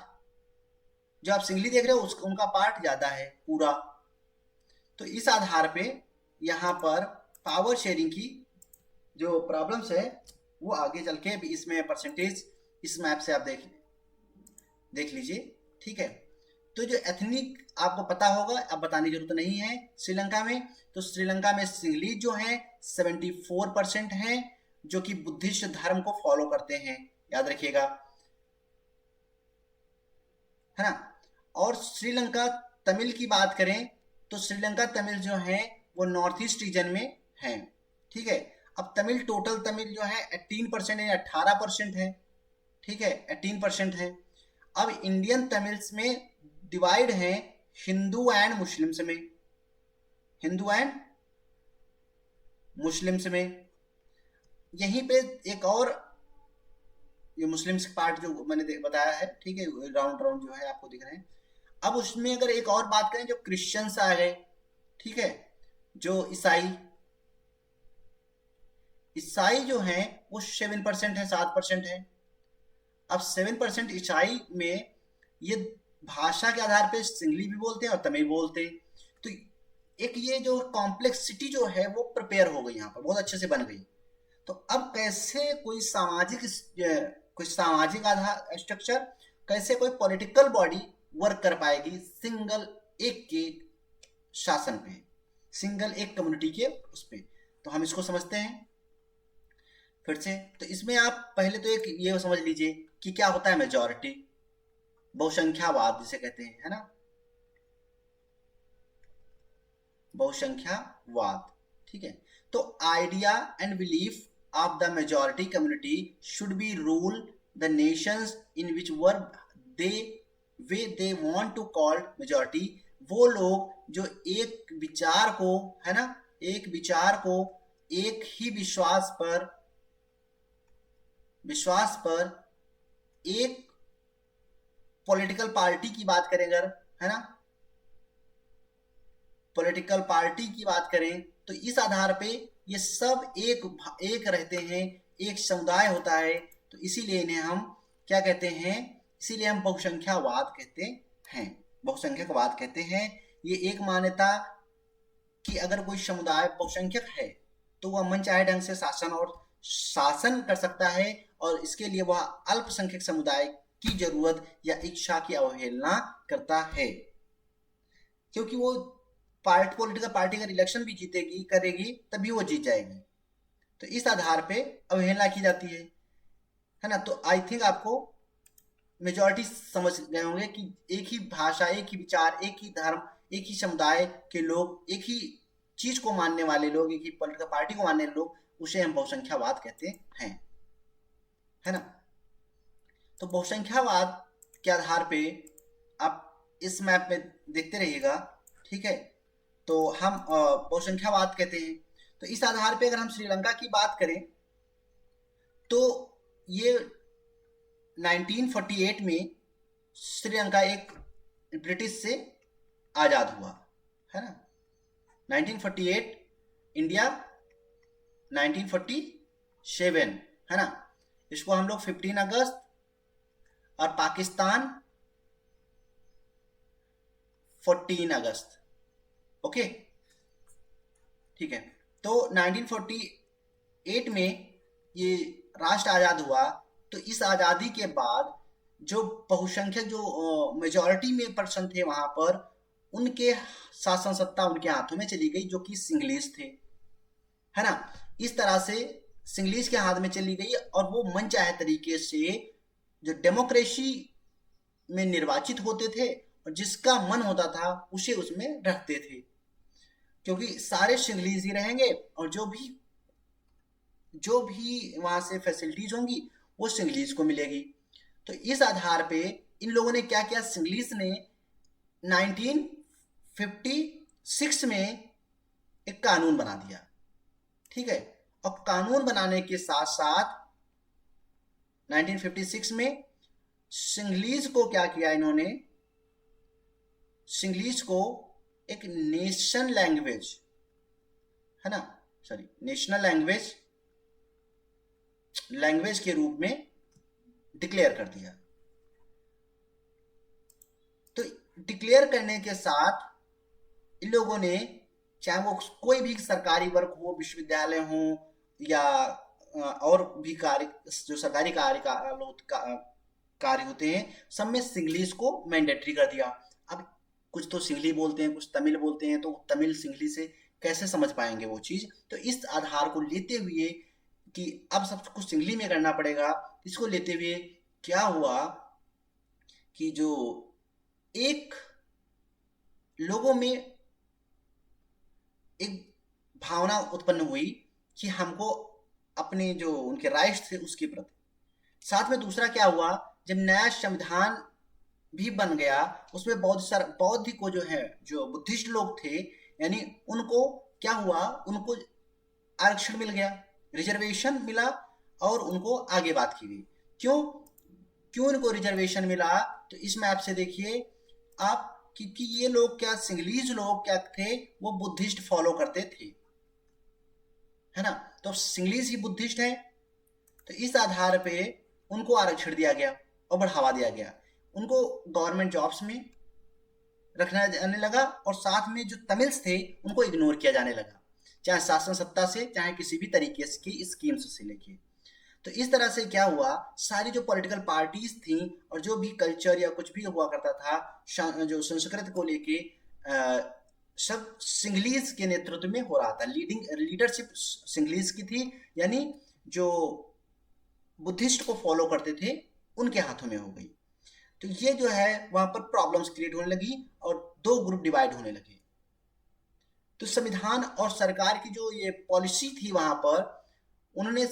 जो आप सिंगली देख रहे हो उनका पार्ट ज्यादा है पूरा। तो इस आधार पे यहाँ पर पावर शेयरिंग की जो प्रॉब्लम्स है वो आगे चल के भी इसमें परसेंटेज इस मैप से आप देख लीजिए। ठीक है, तो जो एथनिक आपको पता होगा, अब बताने की जरूरत नहीं है। श्रीलंका में, तो श्रीलंका में सिंगली जो है 74% हैं जो कि बुद्धिस्ट धर्म को फॉलो करते हैं, याद रखिएगा, है ना। और श्रीलंका तमिल की बात करें तो श्रीलंका तमिल जो है वो नॉर्थ ईस्ट रीजन में है। ठीक है, अब तमिल टोटल तमिल जो है 18% है, 18% है। ठीक है, 18% है। अब इंडियन तमिल्स में डिवाइड है हिंदू एंड मुस्लिम्स में, हिंदू एंड मुस्लिम्स में। यहीं पे एक और ये मुस्लिम्स पार्ट जो मैंने बताया है, ठीक है, राउंड राउंड जो है आपको दिख रहे हैं। अब उसमें अगर एक और बात करें, जो क्रिश्चियंस आ गए, ठीक है, जो ईसाई जो हैं वो 7% है, 7% है। अब 7% ईसाई में ये भाषा के आधार पे सिंगली भी बोलते हैं और तमिल बोलते हैं। तो एक ये जो कॉम्प्लेक्सिटी जो है वो प्रिपेयर हो गई, यहाँ पर बहुत अच्छे से बन गई। तो अब कैसे कोई सामाजिक आधार स्ट्रक्चर, कैसे कोई पॉलिटिकल बॉडी वर्क कर पाएगी सिंगल एक के शासन पे, सिंगल एक कम्युनिटी के उस पे। तो हम इसको समझते हैं फिर से। तो इसमें आप पहले तो एक ये समझ लीजिए कि क्या होता है मेजॉरिटी, बहुसंख्यावाद जिसे कहते हैं, है ना, बहुसंख्यावाद। ठीक है, तो idea and belief of the majority community should be rule the nations in which where they way they want to call majority. वो लोग जो एक विचार को, है ना, एक विचार को एक ही विश्वास पर एक पॉलिटिकल पार्टी की बात करें अगर, है ना, पॉलिटिकल पार्टी की बात करें तो इस आधार पे ये सब एक रहते हैं, एक समुदाय होता है। तो इसीलिए इन्हें हम क्या कहते हैं, इसीलिए हम बहुसंख्यावाद कहते हैं, बहुसंख्यकवाद कहते हैं। ये एक मान्यता कि अगर कोई समुदाय बहुसंख्यक है तो वह मनचाहे ढंग से शासन कर सकता है, और इसके लिए वह अल्पसंख्यक समुदाय की जरूरत या इच्छा की अवहेलना करता है, क्योंकि वो पॉलिटिकल पार्टी अगर इलेक्शन भी जीतेगी करेगी तभी वो जीत जाएगी। तो इस आधार पे अवहेलना की जाती है ना। तो आई थिंक आपको मेजॉरिटी समझ गए होंगे कि एक ही भाषा, एक ही विचार, एक ही धर्म, एक ही समुदाय के लोग, एक ही चीज को मानने वाले लोग, एक ही पॉलिटिकल पार्टी को मानने वाले लोग, उसे हम बहुसंख्यावाद कहते हैं, है ना। तो बहुसंख्यावाद के आधार पे आप इस मैप में देखते रहिएगा, ठीक है। तो हम बहुसंख्यावाद कहते हैं। तो इस आधार पे अगर हम श्रीलंका की बात करें तो ये 1948 में श्रीलंका एक ब्रिटिश से आजाद हुआ, है ना। 1948 इंडिया 1947, है ना। इसको हम लोग 15 अगस्त और पाकिस्तान 14 अगस्त, ओके, ठीक है। तो 1948 में ये राष्ट्र आजाद हुआ। तो इस आजादी के बाद जो बहुसंख्यक, जो मेजॉरिटी में पर्सन थे वहां पर, उनके शासन सत्ता उनके हाथों में चली गई, जो कि सिंगलिश थे, है ना। इस तरह से सिंगलिश के हाथ में चली गई और वो मनचाहे तरीके से जो डेमोक्रेसी में निर्वाचित होते थे और जिसका मन होता था उसे उसमें रखते थे, क्योंकि सारे सिंगलिश ही रहेंगे और जो भी वहां से फैसिलिटीज होंगी वो सिंगलिश को मिलेगी। तो इस आधार पे इन लोगों ने क्या किया, सिंगलिश ने 1956 में एक कानून बना दिया, ठीक है। और कानून बनाने के साथ साथ 1956 में सिंगलिश को क्या किया इन्होंने, सिंगलिश को एक नेशनल लैंग्वेज, है ना, सॉरी, नेशनल लैंग्वेज के रूप में डिक्लेयर कर दिया। तो डिक्लेयर करने के साथ इन लोगों ने, चाहे वो कोई भी सरकारी वर्क हो, विश्वविद्यालय हो या और भी कार्य, जो सरकारी कार्य होते हैं, सब में सिंगलिश को मैंडेटरी कर दिया। अब कुछ तो सिंगली बोलते हैं, कुछ तमिल बोलते हैं, तो तमिल सिंगली से कैसे समझ पाएंगे वो चीज। तो इस आधार को लेते हुए कि अब सब कुछ सिंगली में करना पड़ेगा, इसको लेते हुए क्या हुआ कि जो एक लोगों में एक भावना उत्पन्न हुई कि हमको अपने जो उनके राइट्स थे उसके प्रति, साथ में दूसरा क्या हुआ, जब नया संविधान भी बन गया उसमें बौद्ध को जो है, जो बुद्धिस्ट लोग थे, यानी उनको क्या हुआ, उनको आरक्षण मिल गया, रिजर्वेशन मिला और उनको आगे बात की गई। क्यों इनको रिजर्वेशन मिला, तो इस मैप से देखिए आप, क्योंकि ये लोग क्या, सिंगलीज लोग क्या थे, वो बुद्धिस्ट फॉलो करते थे, है ना। तो सिंगलीज ही बुद्धिस्ट है, तो इस आधार पे उनको आरक्षण दिया गया और बढ़ावा दिया गया, उनको गवर्नमेंट जॉब्स में रखना जाने लगा, और साथ में जो तमिल्स थे उनको इग्नोर किया जाने लगा, चाहे शासन सत्ता से, चाहे किसी भी तरीके की स्कीम्स से लेके। तो इस तरह से क्या हुआ, सारी जो पॉलिटिकल पार्टीज थी और जो भी कल्चर या कुछ भी हुआ करता था जो संस्कृत को लेके, सब सिंगलीज के नेतृत्व में हो रहा था। लीडरशिप सिंगलीज की थी, यानी जो बुद्धिस्ट को फॉलो करते थे उनके हाथों में हो गई। तो ये जो है वहां पर प्रॉब्लम्स क्रिएट होने लगी और दो ग्रुप डिवाइड होने लगे। तो संविधान और सरकार की जो ये पॉलिसी थी वहां पर, उन्होंने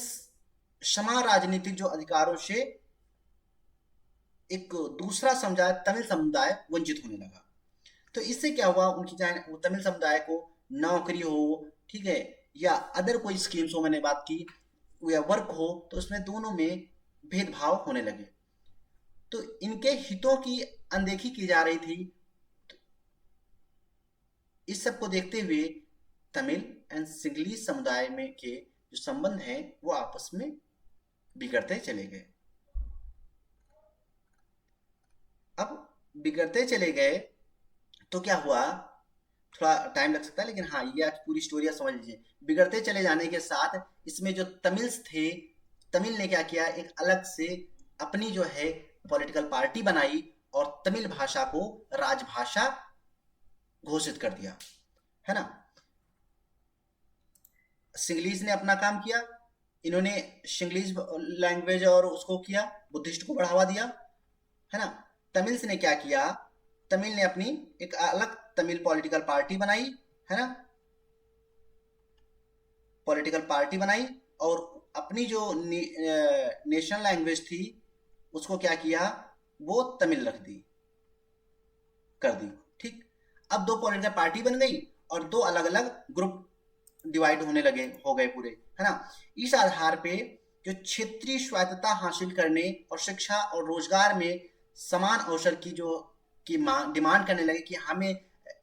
समान राजनीतिक जो अधिकारों से एक दूसरा समुदाय, तमिल समुदाय, वंचित होने लगा। तो इससे क्या हुआ, उनकी चाहे तमिल समुदाय को नौकरी हो, ठीक है, या अदर कोई स्कीम्स हो, मैंने बात की, या वर्क हो, तो उसमें दोनों में भेदभाव होने लगे। तो इनके हितों की अनदेखी की जा रही थी। इस सब को देखते हुए तमिल एंड सिंगलीज समुदाय में के जो संबंध हैं वो आपस में बिगड़ते चले गए। अब बिगड़ते चले गए तो क्या हुआ, थोड़ा टाइम लग सकता है, लेकिन हाँ, ये आप पूरी स्टोरी समझ लीजिए। बिगड़ते चले जाने के साथ इसमें जो तमिल्स थे, तमिल ने क्या किया, एक अलग से अपनी जो है पॉलिटिकल पार्टी बनाई और तमिल भाषा को राजभाषा घोषित कर दिया, है ना। सिंगलीज ने अपना काम किया, इन्होंने सिंगलीज लैंग्वेज और उसको किया, बुद्धिस्ट को बढ़ावा दिया, है ना। तमिल्स ने क्या किया, तमिल ने अपनी एक अलग तमिल पॉलिटिकल पार्टी बनाई, है ना, पॉलिटिकल पार्टी बनाई, और अपनी जो नेशनल लैंग्वेज थी उसको क्या किया, वो तमिल रख दी, कर दी, ठीक। अब दो पॉलिटिकल पार्टी बन गई और दो अलग अलग ग्रुप डिवाइड होने लगे, हो गए पूरे, है ना। इस आधार पे जो क्षेत्रीय स्वायत्तता हासिल करने और शिक्षा और रोजगार में समान अवसर की जो की डिमांड करने लगे कि हमें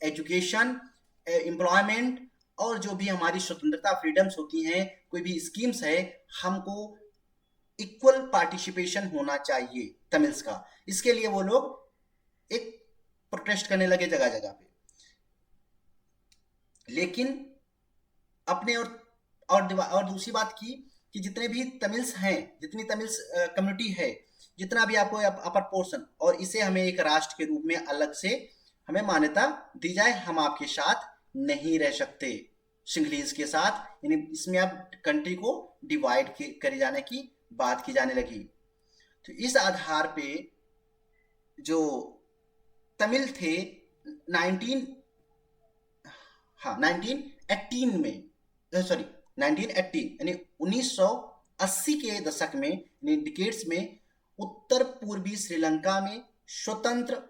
एजुकेशन, एम्प्लॉयमेंट और जो भी हमारी स्वतंत्रता, फ्रीडम्स होती हैं, कोई भी स्कीम्स है, हमको इक्वल पार्टिसिपेशन होना चाहिए तमिल्स का। इसके लिए वो लोग एक प्रोटेस्ट करने लगे जगह जगह पे। लेकिन अपने और दूसरी बात की कि जितने भी तमिल्स हैं, जितनी तमिल्स कम्युनिटी है, जितना भी आपको अपर पोर्शन, और इसे हमें एक राष्ट्र के रूप में अलग से हमें मान्यता दी जाए, हम आपके साथ नहीं रह सकते सिंगलीज के साथ, यानी इसमें अब कंट्री को डिवाइड करे जाने की बात की जाने लगी। तो इस आधार पे जो तमिल थे 19 हाँ 1918 में, सॉरी 1980 यानी 1980 के दशक में, यानी डिकेड्स में, उत्तर पूर्वी श्रीलंका में स्वतंत्र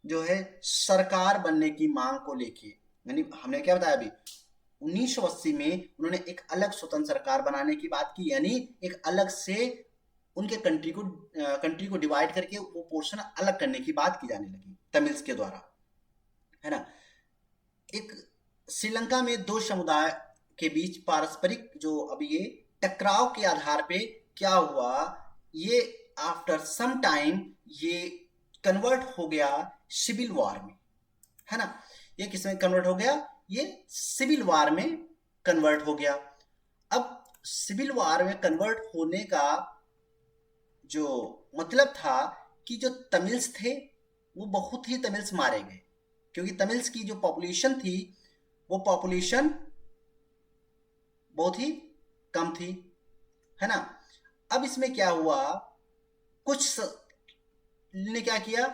जो है सरकार बनने की मांग को लेके, यानी हमने क्या बताया अभी, 1980 में उन्होंने एक अलग स्वतंत्र सरकार बनाने की बात की, यानी एक अलग से उनके कंट्री को डिवाइड करके वो पोर्शन अलग करने की बात की जाने लगी तमिल्स के द्वारा, है ना। एक श्रीलंका में दो समुदाय के बीच पारस्परिक जो अभी ये टकराव के आधार पे क्या हुआ, ये आफ्टर सम टाइम ये कन्वर्ट हो गया सिविल वॉर में, है ना। ये किसमें कन्वर्ट हो गया, ये सिविल वॉर में कन्वर्ट हो गया। अब सिविल वॉर में कन्वर्ट होने का जो मतलब था कि जो तमिल्स थे वो बहुत ही तमिल्स मारे गए, क्योंकि तमिल्स की जो पॉपुलेशन थी वो पॉपुलेशन बहुत ही कम थी, है ना। अब इसमें क्या हुआ, कुछ ने क्या किया,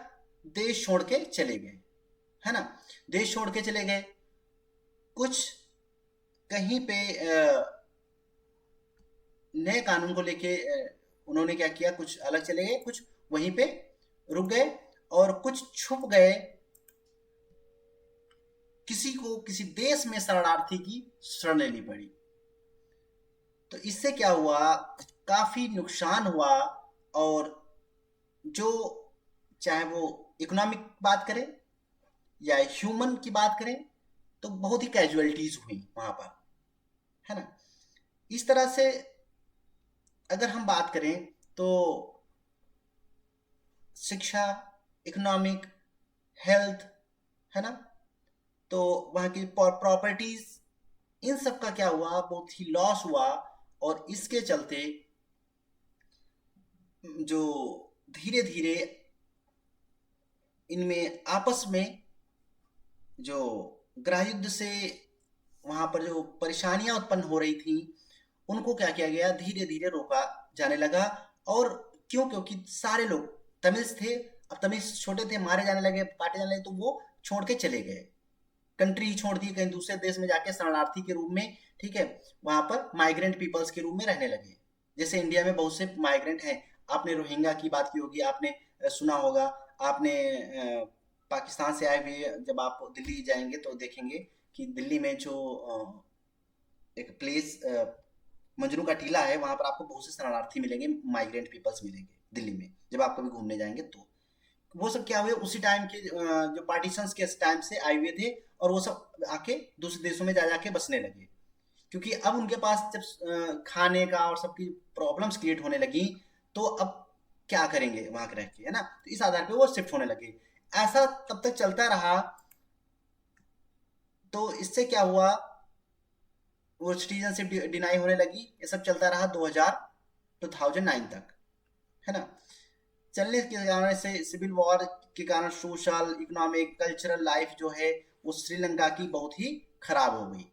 देश छोड़ के चले गए, है ना, देश छोड़ के चले गए। कुछ कहीं पे नए कानून को लेके उन्होंने क्या किया, कुछ अलग चले गए, कुछ वहीं पे रुक गए, और कुछ छुप गए, किसी को किसी देश में शरणार्थी की शरण लेनी पड़ी। तो इससे क्या हुआ, काफी नुकसान हुआ, और जो चाहे वो इकोनॉमिक बात करें या ह्यूमन की बात करें, तो बहुत ही कैजुअलिटीज हुई वहां पर, है ना। इस तरह से अगर हम बात करें तो शिक्षा, इकोनॉमिक, हेल्थ, है ना, तो वहाँ की प्रॉपर्टीज, इन सब का क्या हुआ, बहुत ही लॉस हुआ, और इसके चलते जो धीरे धीरे इनमें आपस में जो गृह युद्ध से वहां पर जो परेशानियां उत्पन्न हो रही थी, उनको क्या किया गया, धीरे धीरे रोका जाने लगा। और क्यों? क्योंकि सारे लोग तमिल्स थे, अब तमिल्स छोटे थे, मारे जाने लगे, काटे जाने लगे, तो वो छोड़ के चले गए, कंट्री छोड़ दी, कहीं दूसरे देश में जाके शरणार्थी के रूप में, ठीक है, वहां पर माइग्रेंट पीपल्स के रूप में रहने लगे। जैसे इंडिया में बहुत से माइग्रेंट हैं, आपने रोहिंग्या की बात की होगी, आपने सुना होगा, आपने पाकिस्तान से आए हुए, जब आप दिल्ली जाएंगे तो देखेंगे कि दिल्ली में जो एक प्लेस मजनू का टीला है, वहां पर आपको बहुत से शरणार्थी मिलेंगे, माइग्रेंट पीपल्स मिलेंगे दिल्ली में, जब आप कभी घूमने जाएंगे तो। वो सब क्या हुए, उसी टाइम के जो पार्टीशंस के टाइम से आए हुए थे, और वो सब आके दूसरे देशों में जा जाके बसने लगे, क्योंकि अब उनके पास जब खाने का और सबकी प्रॉब्लम्स क्रिएट होने लगी, तो अब क्या करेंगे वहां रह के, है ना, तो इस आधार पे वो शिफ्ट होने लगे। ऐसा तब तक चलता रहा, तो इससे क्या हुआ, वो सिटीजनशिप डिनाई होने लगी, ये सब चलता रहा 2009 तक, है ना। चलने के कारण से सिविल वॉर के कारण सोशल, इकोनॉमिक, कल्चरल लाइफ जो है वो श्रीलंका की बहुत ही खराब हो गई।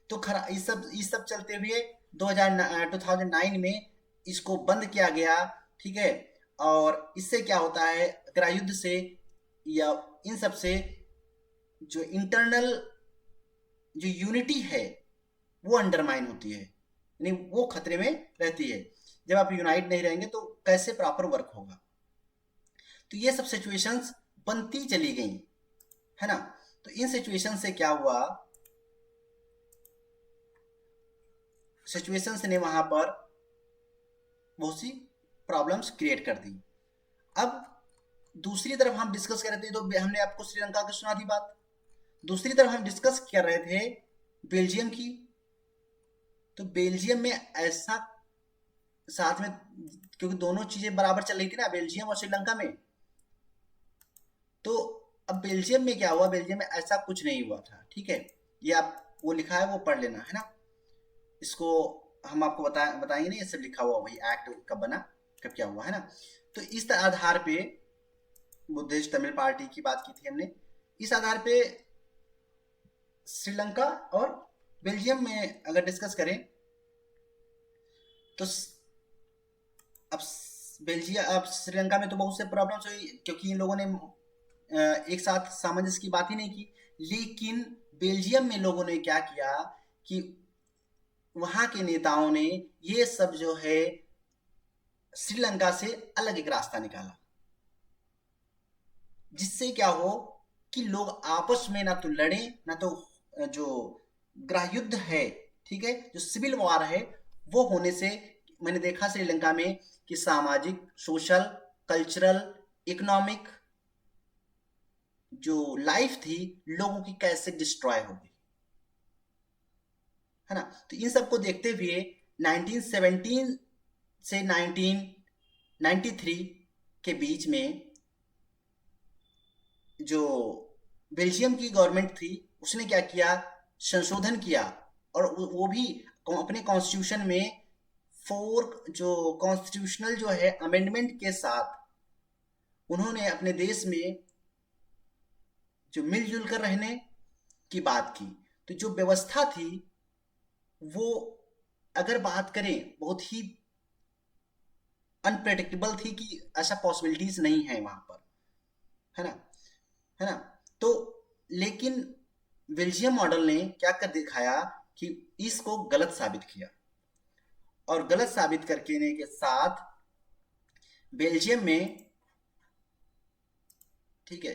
तो खरा ये सब चलते हुए 2009 में इसको बंद किया गया, ठीक है। और इससे क्या होता है, गृह युद्ध से या इन सब से जो इंटरनल जो यूनिटी है वो अंडरमाइन होती है, यानी वो खतरे में रहती है। जब आप यूनाइट नहीं रहेंगे तो कैसे प्रॉपर वर्क होगा। तो ये सब सिचुएशंस बनती चली गई, है ना। तो इन सिचुएशन से क्या हुआ, सिचुएशंस ने वहां पर बहुत सी प्रॉब्लम्स क्रिएट कर दी। अब दूसरी तरफ हम डिस्कस कर रहे थे, तो हमने आपको श्रीलंका की सुना दी बात, दूसरी तरफ हम डिस्कस कर रहे थे बेल्जियम की। तो बेल्जियम में ऐसा साथ में, क्योंकि दोनों चीजें बराबर चल रही थी ना, बेल्जियम और श्रीलंका में, तो अब बेल्जियम में क्या हुआ, बेल्जियम में ऐसा कुछ नहीं हुआ था, ठीक है। ये आप वो लिखा है वो पढ़ लेना, है ना। इसको हम आपको बताएंगे नहीं, ये सब लिखा हुआ वही एक्ट कब बना, कब क्या हुआ, है ना। तो इस आधार पे बुद्धिस्ट तमिल पार्टी की बात की थी हमने, इस आधार पे श्रीलंका और बेल्जियम में अगर डिस्कस करें तो अब बेल्जियम, अब श्रीलंका में तो बहुत से प्रॉब्लम्स हुई, क्योंकि इन लोगों ने एक साथ सामंजस्य की बात ही नहीं की। लेकिन बेल्जियम में लोगों ने क्या किया कि वहां के नेताओं ने ये सब जो है श्रीलंका से अलग एक रास्ता निकाला, जिससे क्या हो कि लोग आपस में ना तो लड़े, ना तो जो गृह युद्ध है, ठीक है, जो सिविल वॉर है वो होने से मैंने देखा श्रीलंका में कि सामाजिक, सोशल, कल्चरल, इकोनॉमिक जो लाइफ थी लोगों की कैसे डिस्ट्रॉय हो गई, है ना। तो इन सबको देखते हुए 1917 से 1993 के बीच में जो बेल्जियम की गवर्नमेंट थी उसने क्या किया, संशोधन किया, और वो भी अपने कॉन्स्टिट्यूशन में 4 जो कॉन्स्टिट्यूशनल जो है अमेंडमेंट के साथ उन्होंने अपने देश में जो मिलजुल कर रहने की बात की। तो जो व्यवस्था थी वो, अगर बात करें, बहुत ही अनप्रेडिक्टेबल थी, कि ऐसा पॉसिबिलिटीज नहीं है वहां पर, है ना, है ना। तो लेकिन बेल्जियम मॉडल ने क्या कर दिखाया कि इसको गलत साबित किया, और गलत साबित करने के साथ बेल्जियम में, ठीक है,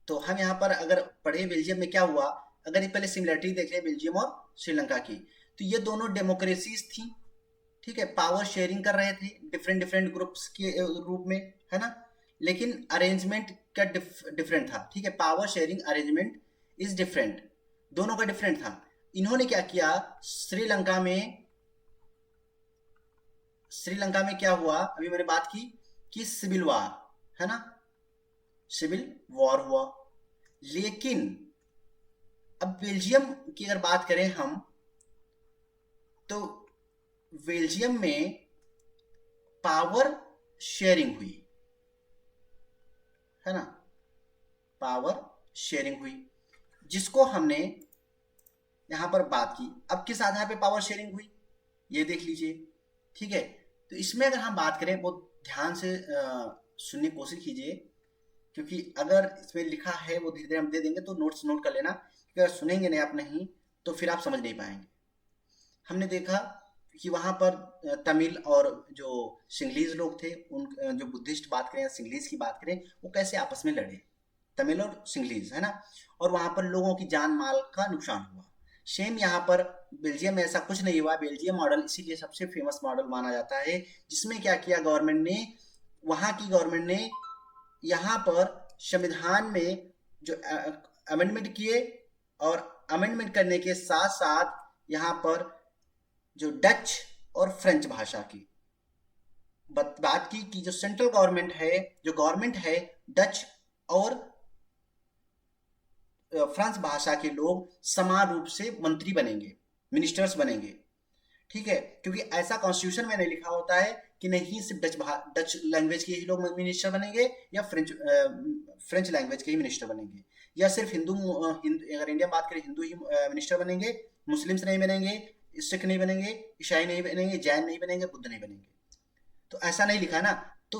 तो हम यहाँ पर अगर पढ़े बेल्जियम में क्या हुआ, अगर ये पहले सिमिलरिटी देख ले बेल्जियम और श्रीलंका की, तो ये दोनों डेमोक्रेसीज थी, ठीक है, पावर शेयरिंग कर रहे थे डिफरेंट डिफरेंट ग्रुप्स के रूप में, है ना। लेकिन अरेंजमेंट का डिफरेंट था, ठीक है, power sharing arrangement is different, दोनों का डिफरेंट था। इन्होंने क्या किया, श्रीलंका में क्या हुआ, अभी मैंने बात की कि सिविल वॉर, है ना, सिविल वॉर हुआ। लेकिन अब बेल्जियम की अगर बात करें हम, तो बेल्जियम में पावर शेयरिंग हुई, है ना, पावर शेयरिंग हुई, जिसको हमने यहाँ पर बात की। अब किस आधार पे पावर शेयरिंग हुई ये देख लीजिए, ठीक है। तो इसमें अगर हम बात करें, वो ध्यान से सुनने की कोशिश कीजिए, क्योंकि अगर इसमें लिखा है वो धीरे धीरे हम दे देंगे, तो नोट्स नोट कर लेना, क्योंकि अगर सुनेंगे नहीं आप नहीं तो फिर आप समझ नहीं पाएंगे। हमने देखा कि वहाँ पर तमिल और जो सिंगलीज लोग थे, उन जो बुद्धिस्ट बात करें या सिंगलीज की बात करें, वो कैसे आपस में लड़े, तमिल और सिंगलीज, है ना। और वहाँ पर लोगों की जान माल का नुकसान हुआ। सेम यहाँ पर बेल्जियम में ऐसा कुछ नहीं हुआ। बेल्जियम मॉडल इसीलिए सबसे फेमस मॉडल माना जाता है, जिसमें क्या किया गवर्नमेंट ने, वहाँ की गवर्नमेंट ने यहाँ पर संविधान में जो अमेंडमेंट किए, और अमेंडमेंट करने के साथ साथ यहाँ पर जो डच और फ्रेंच भाषा की बात की कि जो सेंट्रल गवर्नमेंट है, जो गवर्नमेंट है, डच और फ्रांस भाषा के लोग समान रूप से मंत्री बनेंगे, मिनिस्टर्स बनेंगे, ठीक है। क्योंकि ऐसा कॉन्स्टिट्यूशन में नहीं लिखा होता है कि नहीं सिर्फ डच लैंग्वेज के ही लोग मिनिस्टर बनेंगे, या फ्रेंच लैंग्वेज के ही मिनिस्टर बनेंगे, या सिर्फ अगर इंडिया बात करें हिंदू ही मिनिस्टर बनेंगे, मुस्लिम्स नहीं बनेंगे, सिख नहीं बनेंगे, ईसाई नहीं बनेंगे, जैन नहीं बनेंगे, बुद्ध नहीं बनेंगे। तो ऐसा नहीं लिखा ना। तो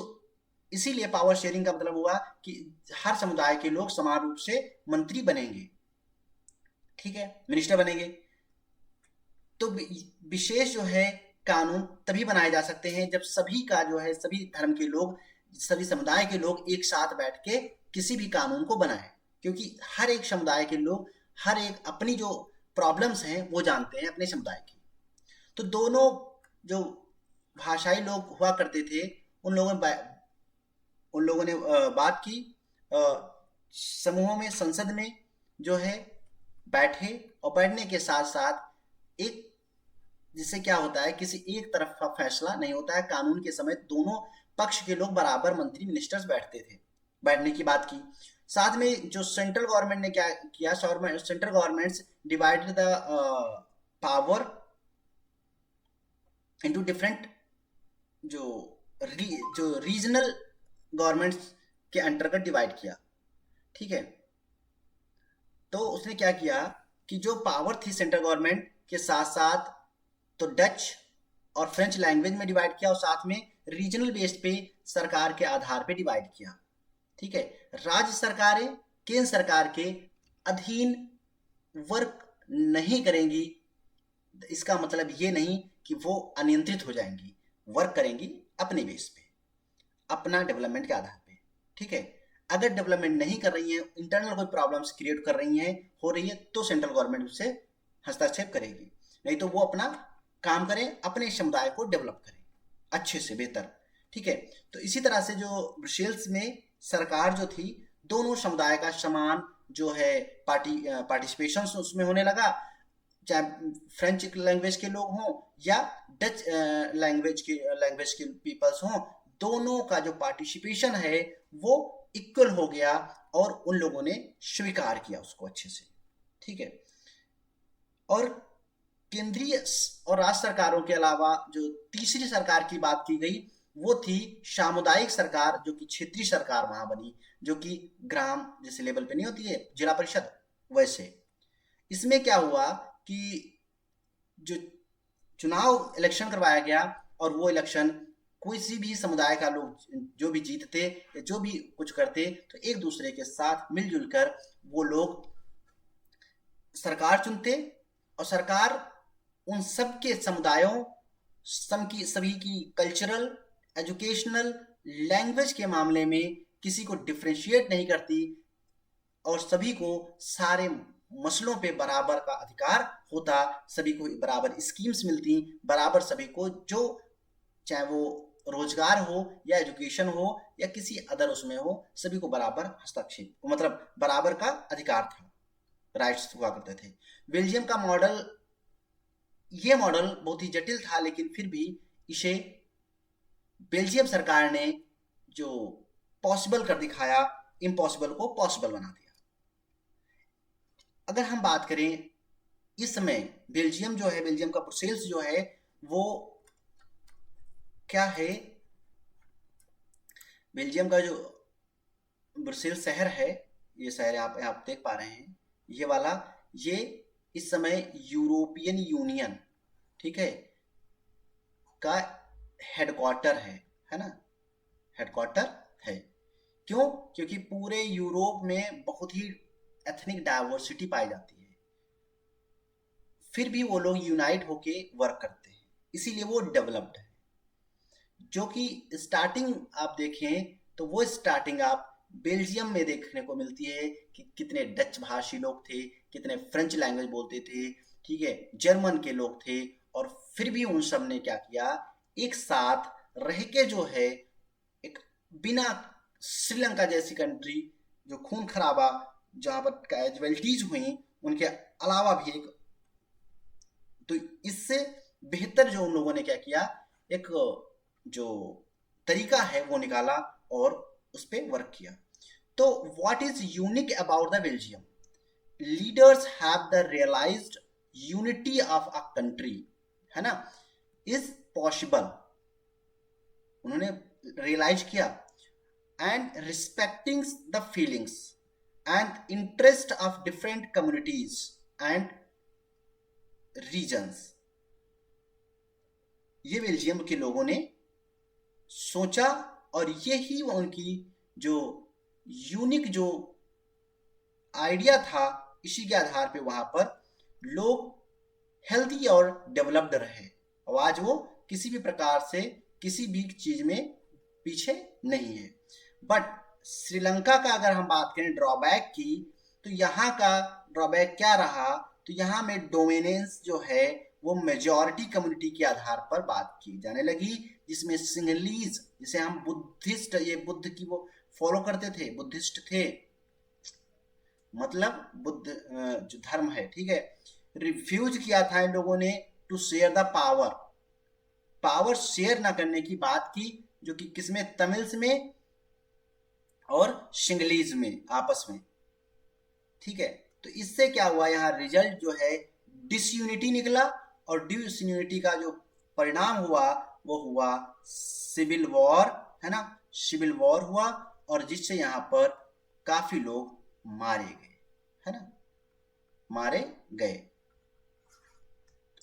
इसीलिए पावर शेयरिंग का मतलब हुआ कि हर समुदाय के लोग समान रूप से मंत्री बनेंगे, ठीक है, मिनिस्टर बनेंगे। तो विशेष जो है कानून तभी बनाए जा सकते हैं जब सभी का जो है, सभी धर्म के लोग, सभी समुदाय के लोग एक साथ बैठ के किसी भी कानून को बनाए, क्योंकि हर एक समुदाय के लोग हर एक अपनी जो प्रॉब्लम्स हैं वो जानते हैं अपने समुदाय की। तो दोनों जो भाषाई लोग हुआ करते थे, उन लोगों ने बात की, समूहों में, संसद में जो है बैठे, और बैठने के साथ साथ एक, जिससे क्या होता है, किसी एक तरफ का फैसला नहीं होता है। कानून के समय दोनों पक्ष के लोग बराबर मंत्री मिनिस्टर्स बैठते थे, बैठने की बात की। साथ में जो सेंट्रल गवर्नमेंट ने क्या किया, central governments divided the power into different जो रीजनल गवर्नमेंट्स के अंतर्गत डिवाइड किया, ठीक है। तो उसने क्या किया कि जो पावर थी सेंट्रल गवर्नमेंट के साथ साथ, तो डच और फ्रेंच लैंग्वेज में डिवाइड किया, और साथ में रीजनल बेस पे सरकार के आधार पे डिवाइड किया, ठीक है। राज्य सरकारें केंद्र सरकार के अधीन वर्क नहीं करेंगी, इसका मतलब ये नहीं कि वो अनियंत्रित हो जाएंगी, वर्क करेंगी अपने बेस पे, अपना डेवलपमेंट के आधार पे, ठीक है। अगर डेवलपमेंट नहीं कर रही है, इंटरनल कोई प्रॉब्लम्स क्रिएट कर रही हैं, हो रही है, तो सेंट्रल गवर्नमेंट उससे हस्तक्षेप करेगी, नहीं तो वो अपना काम करें, अपने समुदाय को डेवलप करें अच्छे से बेहतर, ठीक है। तो इसी तरह से जो ब्रसेल्स में सरकार जो थी, दोनों समुदाय का समान जो है पार्टिसिपेशन उसमें होने लगा, चाहे फ्रेंच लैंग्वेज के लोग हों या डच लैंग्वेज के पीपल्स हों, दोनों का जो पार्टिसिपेशन है वो इक्वल हो गया, और उन लोगों ने स्वीकार किया उसको अच्छे से, ठीक है। और केंद्रीय और राज्य सरकारों के अलावा जो तीसरी सरकार की बात की गई, वो थी सामुदायिक सरकार, जो कि क्षेत्रीय सरकार वहां बनी, जो कि ग्राम जैसे लेवल पे नहीं होती है जिला परिषद, वैसे। इसमें क्या हुआ कि जो चुनाव इलेक्शन करवाया गया, और वो इलेक्शन किसी भी समुदाय का लोग जो भी जीतते या जो भी कुछ करते, तो एक दूसरे के साथ मिलजुल कर वो लोग सरकार चुनते, और सरकार उन सब के समुदायों सभी की कल्चरल, एजुकेशनल, लैंग्वेज के मामले में किसी को डिफ्रेंशिएट नहीं करती, और सभी को सारे मसलों पे बराबर का अधिकार होता, सभी को बराबर स्कीम्स मिलती, बराबर सभी को, जो चाहे वो रोजगार हो या एजुकेशन हो या किसी अदर उसमें हो, सभी को बराबर हस्तक्षेप, मतलब बराबर का अधिकार था, राइट्स हुआ करते थे। बेल्जियम का मॉडल, ये मॉडल बहुत ही जटिल था, लेकिन फिर भी इसे बेल्जियम सरकार ने जो पॉसिबल कर दिखाया, इम्पॉसिबल को पॉसिबल बना दिया। अगर हम बात करें इस समय बेल्जियम जो है, बेल्जियम का ब्रुसेल्स जो है, वो क्या है, बेल्जियम का जो ब्रुसेल्स शहर है, ये शहर आप देख पा रहे हैं, ये वाला, ये इस समय यूरोपियन यूनियन, ठीक है, का हेडक्वार्टर है ना, हेडक्वार्टर है। क्यों? क्योंकि पूरे यूरोप में बहुत ही एथनिक डाइवर्सिटी पाई जाती है, फिर भी वो लोग यूनाइट होके वर्क करते हैं, इसीलिए वो डेवलप्ड है। जो कि स्टार्टिंग आप देखें तो वो स्टार्टिंग आप बेल्जियम में देखने को मिलती है कि कितने डच भाषी लोग थे, कितने फ्रेंच लैंग्वेज बोलते थे, ठीक है, जर्मन के लोग थे, और फिर भी उन सब ने क्या किया, एक साथ रह के जो है, एक बिना श्रीलंका जैसी कंट्री जो खून खराबा जहां पर कैजुअलिटीज हुई उनके अलावा भी एक, तो इससे बेहतर जो उन लोगों ने क्या किया, एक जो तरीका है वो निकाला और उस पर वर्क किया। तो what is unique about the Belgium? Leaders have the realized unity of a country, है ना, इज पॉसिबल, उन्होंने रियलाइज किया, and respecting the feelings and interest of different communities and regions. ये बेल्जियम के लोगों ने सोचा, और ये ही उनकी जो यूनिक जो आइडिया था, इसी के आधार पे वहां पर लोग हेल्दी और डेवलप्ड रहे, और आज वो किसी भी प्रकार से किसी भी चीज में पीछे नहीं है। बट श्रीलंका का अगर हम बात करें ड्रॉबैक की, तो यहाँ का ड्रॉबैक क्या रहा, तो यहाँ में डोमिनेंस जो है वो मेजॉरिटी कम्युनिटी के आधार पर बात की जाने लगी, जिसमें सिंगलीज, जिसे हम बुद्धिस्ट, ये बुद्ध की वो फॉलो करते थे, बुद्धिस्ट थे, मतलब बुद्ध जो धर्म है, ठीक है, रिफ्यूज किया था इन लोगों ने to share the power, power share ना करने की बात की, जो कि किसमें, तमिल्स में और सिंगलीज में आपस में, ठीक है। तो इससे क्या हुआ, यहाँ रिजल्ट जो है डिसयूनिटी निकला, और डिसयूनिटी का जो परिणाम हुआ वो हुआ सिविल वॉर, है ना, सिविल वॉर हुआ, और जिससे यहाँ पर काफी लोग मारे गए, है ना, मारे गए,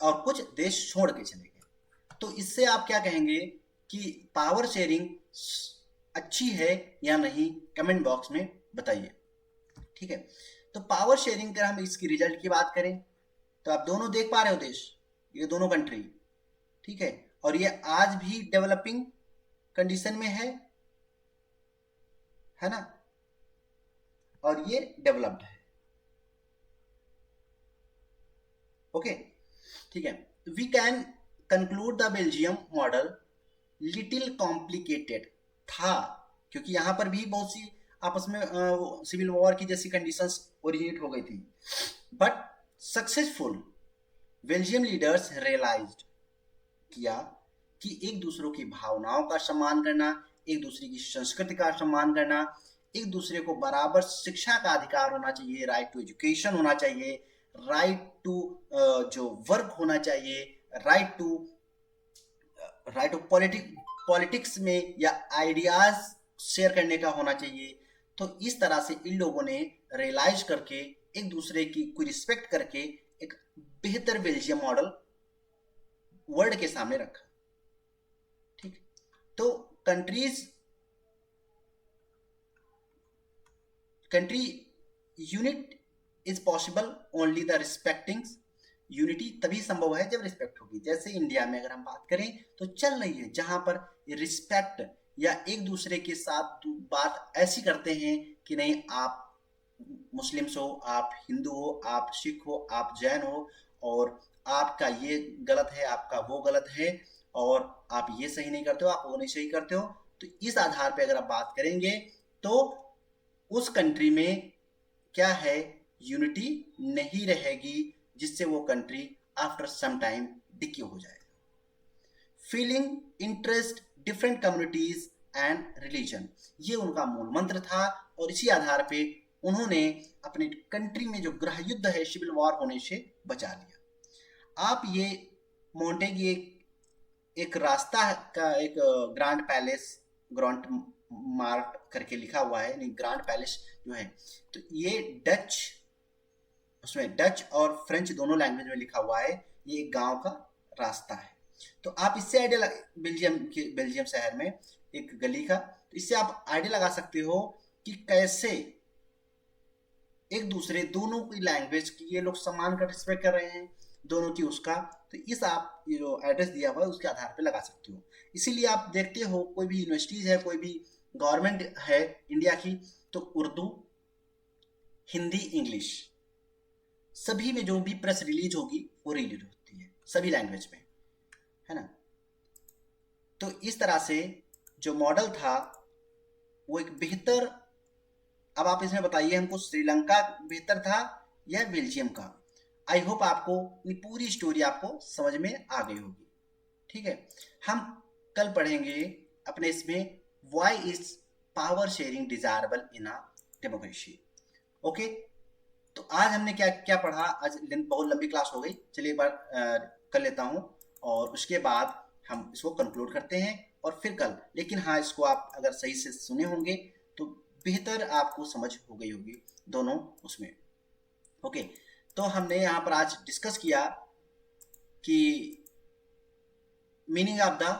और कुछ देश छोड़ के चले गए। तो इससे आप क्या कहेंगे कि पावर शेयरिंग अच्छी है या नहीं, कमेंट बॉक्स में बताइए, ठीक है। तो पावर शेयरिंग अगर हम इसकी रिजल्ट की बात करें, तो आप दोनों देख पा रहे हो देश, ये दोनों कंट्री, ठीक है, और ये आज भी डेवलपिंग कंडीशन में है ना, और ये डेवलप्ड है, ओके, ठीक है। We can conclude the Belgium model little complicated था, क्योंकि यहां पर भी बहुत सी आपस में सिविल वॉर की जैसी कंडीशंस ओरिजिनेट हो गई थी, but successful Belgium leaders realized किया कि एक दूसरों की भावनाओं का सम्मान करना, एक दूसरे की संस्कृति का सम्मान करना, एक दूसरे को बराबर शिक्षा का अधिकार होना चाहिए, राइट टू एजुकेशन होना चाहिए, राइट टू जो वर्क होना चाहिए, राइट टू पॉलिटिक्स में या आइडियाज शेयर करने का होना चाहिए। तो इस तरह से इन लोगों ने रियलाइज करके एक दूसरे की को रिस्पेक्ट करके एक बेहतर बेल्जियम मॉडल वर्ल्ड के सामने रखा, ठीक। तो country unit is possible only the respecting, unity तभी संभव है जब रिस्पेक्ट होगी। जैसे इंडिया में अगर हम बात करें तो चल रही है, जहां पर रिस्पेक्ट या एक दूसरे के साथ बात ऐसी करते हैं कि नहीं, आप मुस्लिम्स हो, आप हिंदू हो, आप सिख हो, आप जैन हो, और आपका ये गलत है, आपका वो गलत है, और आप ये सही नहीं करते हो, आप वो नहीं सही करते हो। तो इस आधार पे अगर आप बात करेंगे तो उस कंट्री में क्या है, यूनिटी नहीं रहेगी, जिससे वो country after some time decay हो जाएगा। Feeling interest different communities and religion, ये उनका मूल मंत्र था, और इसी आधार पे उन्होंने अपने कंट्री में जो गृह युद्ध है, सिविल वॉर होने से बचा लिया। आप ये मोंटेगी एक रास्ता का एक ग्रांड मार्क करके लिखा हुआ है, यानी ग्रांड पैलेस जो है, तो ये डच, उसमें डच और फ्रेंच दोनों लैंग्वेज में लिखा हुआ है, ये एक गांव का रास्ता है। तो आप इससे आइडिया, बेल्जियम शहर में एक गली का, तो इससे आप आइडिया लगा सकते हो कि कैसे एक दूसरे दोनों की लैंग्वेज की ये लोग सम्मान का रिस्पेक्ट कर रहे हैं, दोनों की उसका। तो इस आप ये जो एड्रेस दिया हुआ है उसके आधार पे लगा सकते हो। इसीलिए आप देखते हो कोई भी यूनिवर्सिटीज है, कोई भी गवर्नमेंट है इंडिया की, तो उर्दू, हिंदी, इंग्लिश, सभी में जो भी प्रेस रिलीज होगी वो रिलीज होती है सभी लैंग्वेज में, है ना। तो इस तरह से जो मॉडल था वो एक बेहतर, अब आप इसमें बताइए हमको, श्रीलंका बेहतर था या बेल्जियम का। आई होप आपको पूरी स्टोरी आपको समझ में आ गई होगी। ठीक है, हम कल पढ़ेंगे अपने इसमें why is power sharing desirable in a democracy. Okay, तो आज हमने क्या क्या पढ़ा, आज बहुत लंबी क्लास हो गई, चलिए एक बार कर लेता हूँ और उसके बाद हम इसको कंक्लूड करते हैं और फिर कल। लेकिन हाँ, इसको आप अगर सही से सुने होंगे तो बेहतर आपको समझ हो गई होगी दोनों उसमें। ओके, तो हमने यहाँ पर आज डिस्कस किया कि मीनिंग ऑफ द,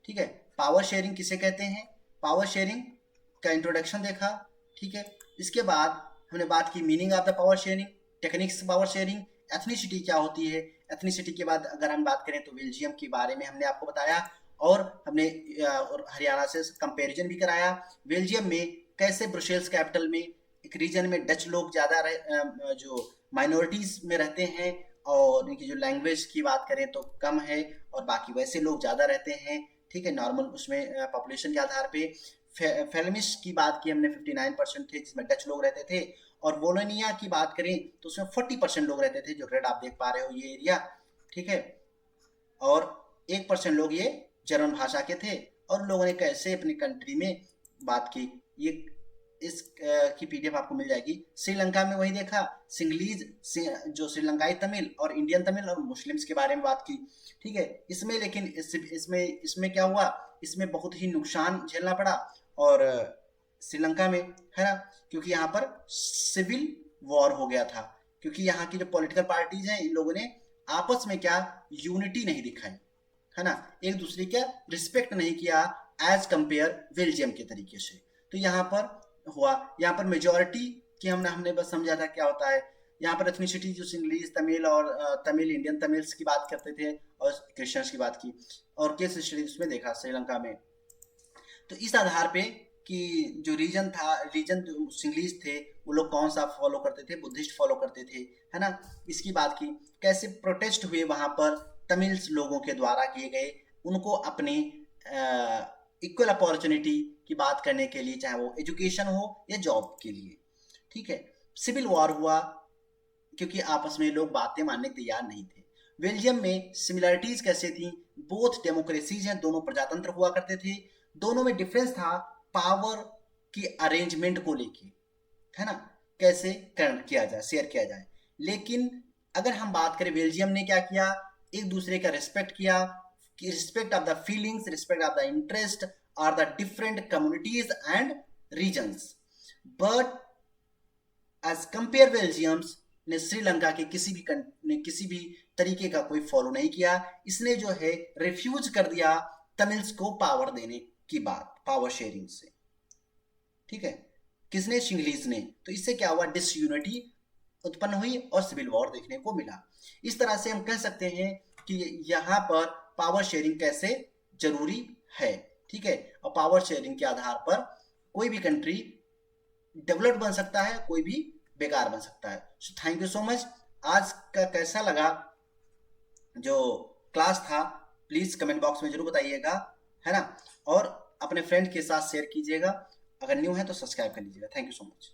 ठीक है, पावर शेयरिंग किसे कहते हैं, पावर शेयरिंग का इंट्रोडक्शन देखा। ठीक है, इसके बाद हमने बात की meaning of the power sharing, techniques power sharing, ethnicity क्या होती है। एथनिसिटी के बाद अगर हम बात करें तो बेल्जियम के बारे में हमने आपको बताया और हमने और हरियाणा से कंपैरिजन भी कराया। बेल्जियम में कैसे ब्रुसेल्स कैपिटल में एक रीजन में डच लोग ज़्यादा जो माइनॉरिटीज में रहते हैं और इनकी जो लैंग्वेज की बात करें तो कम है और बाकी वैसे लोग ज़्यादा रहते हैं। ठीक है, नॉर्मल उसमें पॉपुलेशन के आधार पे। फेलमिश की बात की हमने 59% थे जिसमें डच लोग रहते थे, और वोलोनिया की बात करें तो उसमें 40% लोग रहते थे, जो रेड आप देख पा रहे हो ये एरिया। ठीक है, और 1% लोग ये जर्मन भाषा के थे। और लोगों ने कैसे अपनी कंट्री में बात की, ये इस की पीडीएफ आपको मिल जाएगी। श्रीलंका में वही देखा, सिंगलीज जो श्रीलंकाई तमिल और इंडियन तमिल और मुस्लिम्स के बारे में बात की। ठीक है, इसमें लेकिन इसमें क्या हुआ, इसमें बहुत ही नुकसान झेलना पड़ा और श्रीलंका में, है ना, क्योंकि यहाँ पर सिविल वॉर हो गया था, क्योंकि यहाँ की जो पॉलिटिकल पार्टीज हैं इन लोगों ने आपस में क्या यूनिटी नहीं दिखाई, है ना, एक दूसरे का रिस्पेक्ट नहीं किया एज कंपेयर बेल्जियम के तरीके से। तो यहाँ पर हुआ, यहाँ पर मेजोरिटी की हमने बस समझा था क्या होता है। यहाँ पर एथनिसिटी जो सिंगलीज तमिल और तमिल इंडियन तमिल्स की बात करते थे और क्रिश्चियंस की बात की, और केस स्टडी उसमें देखा श्रीलंका में। तो इस आधार पे कि जो रीजन था, रीजन जो सिंगलीज थे वो लोग कौन सा फॉलो करते थे, बुद्धिस्ट फॉलो करते थे, है ना, इसकी बात की। कैसे प्रोटेस्ट हुए वहां पर तमिल्स लोगों के द्वारा किए गए, उनको अपने इक्वल अपॉर्चुनिटी की बात करने के लिए, चाहे वो एजुकेशन हो या जॉब के लिए। ठीक है, सिविल वॉर हुआ क्योंकि आपस में लोग बातें मानने तैयार नहीं थे। बेल्जियम में सिमिलरिटीज कैसे थी, बोथ डेमोक्रेसीज हैं, दोनों प्रजातंत्र हुआ करते थे, दोनों में डिफरेंस था पावर की अरेंजमेंट को लेके, है ना, कैसे किया जाए, शेयर किया जाए। लेकिन अगर हम बात करें बेल्जियम ने क्या किया, एक दूसरे का रिस्पेक्ट किया, कि respect of the feelings, respect of the interest और the different communities and regions. But as compare Belgians ने श्रीलंका के किसी भी तरीके का कोई फॉलो नहीं किया। इसने जो है रिफ्यूज कर दिया तमिल्स को पावर देने की बात, पावर शेयरिंग से। ठीक है, किसने, सिंगलीज ने। तो इससे क्या हुआ, डिसयूनिटी उत्पन्न हुई और सिविल वॉर देखने को मिला। इस तरह से हम कह सकते हैं कि यहाँ पर पावर शेयरिंग कैसे जरूरी है। ठीक है, और पावर शेयरिंग के आधार पर कोई भी कंट्री डेवलप बन सकता है, कोई भी बेकार बन सकता है। So thank you so much. आज का कैसा लगा जो क्लास था, प्लीज कमेंट बॉक्स में जरूर बताइएगा, है ना, और अपने फ्रेंड के साथ शेयर कीजिएगा। अगर न्यू है तो सब्सक्राइब कर लीजिएगा। Thank you so much.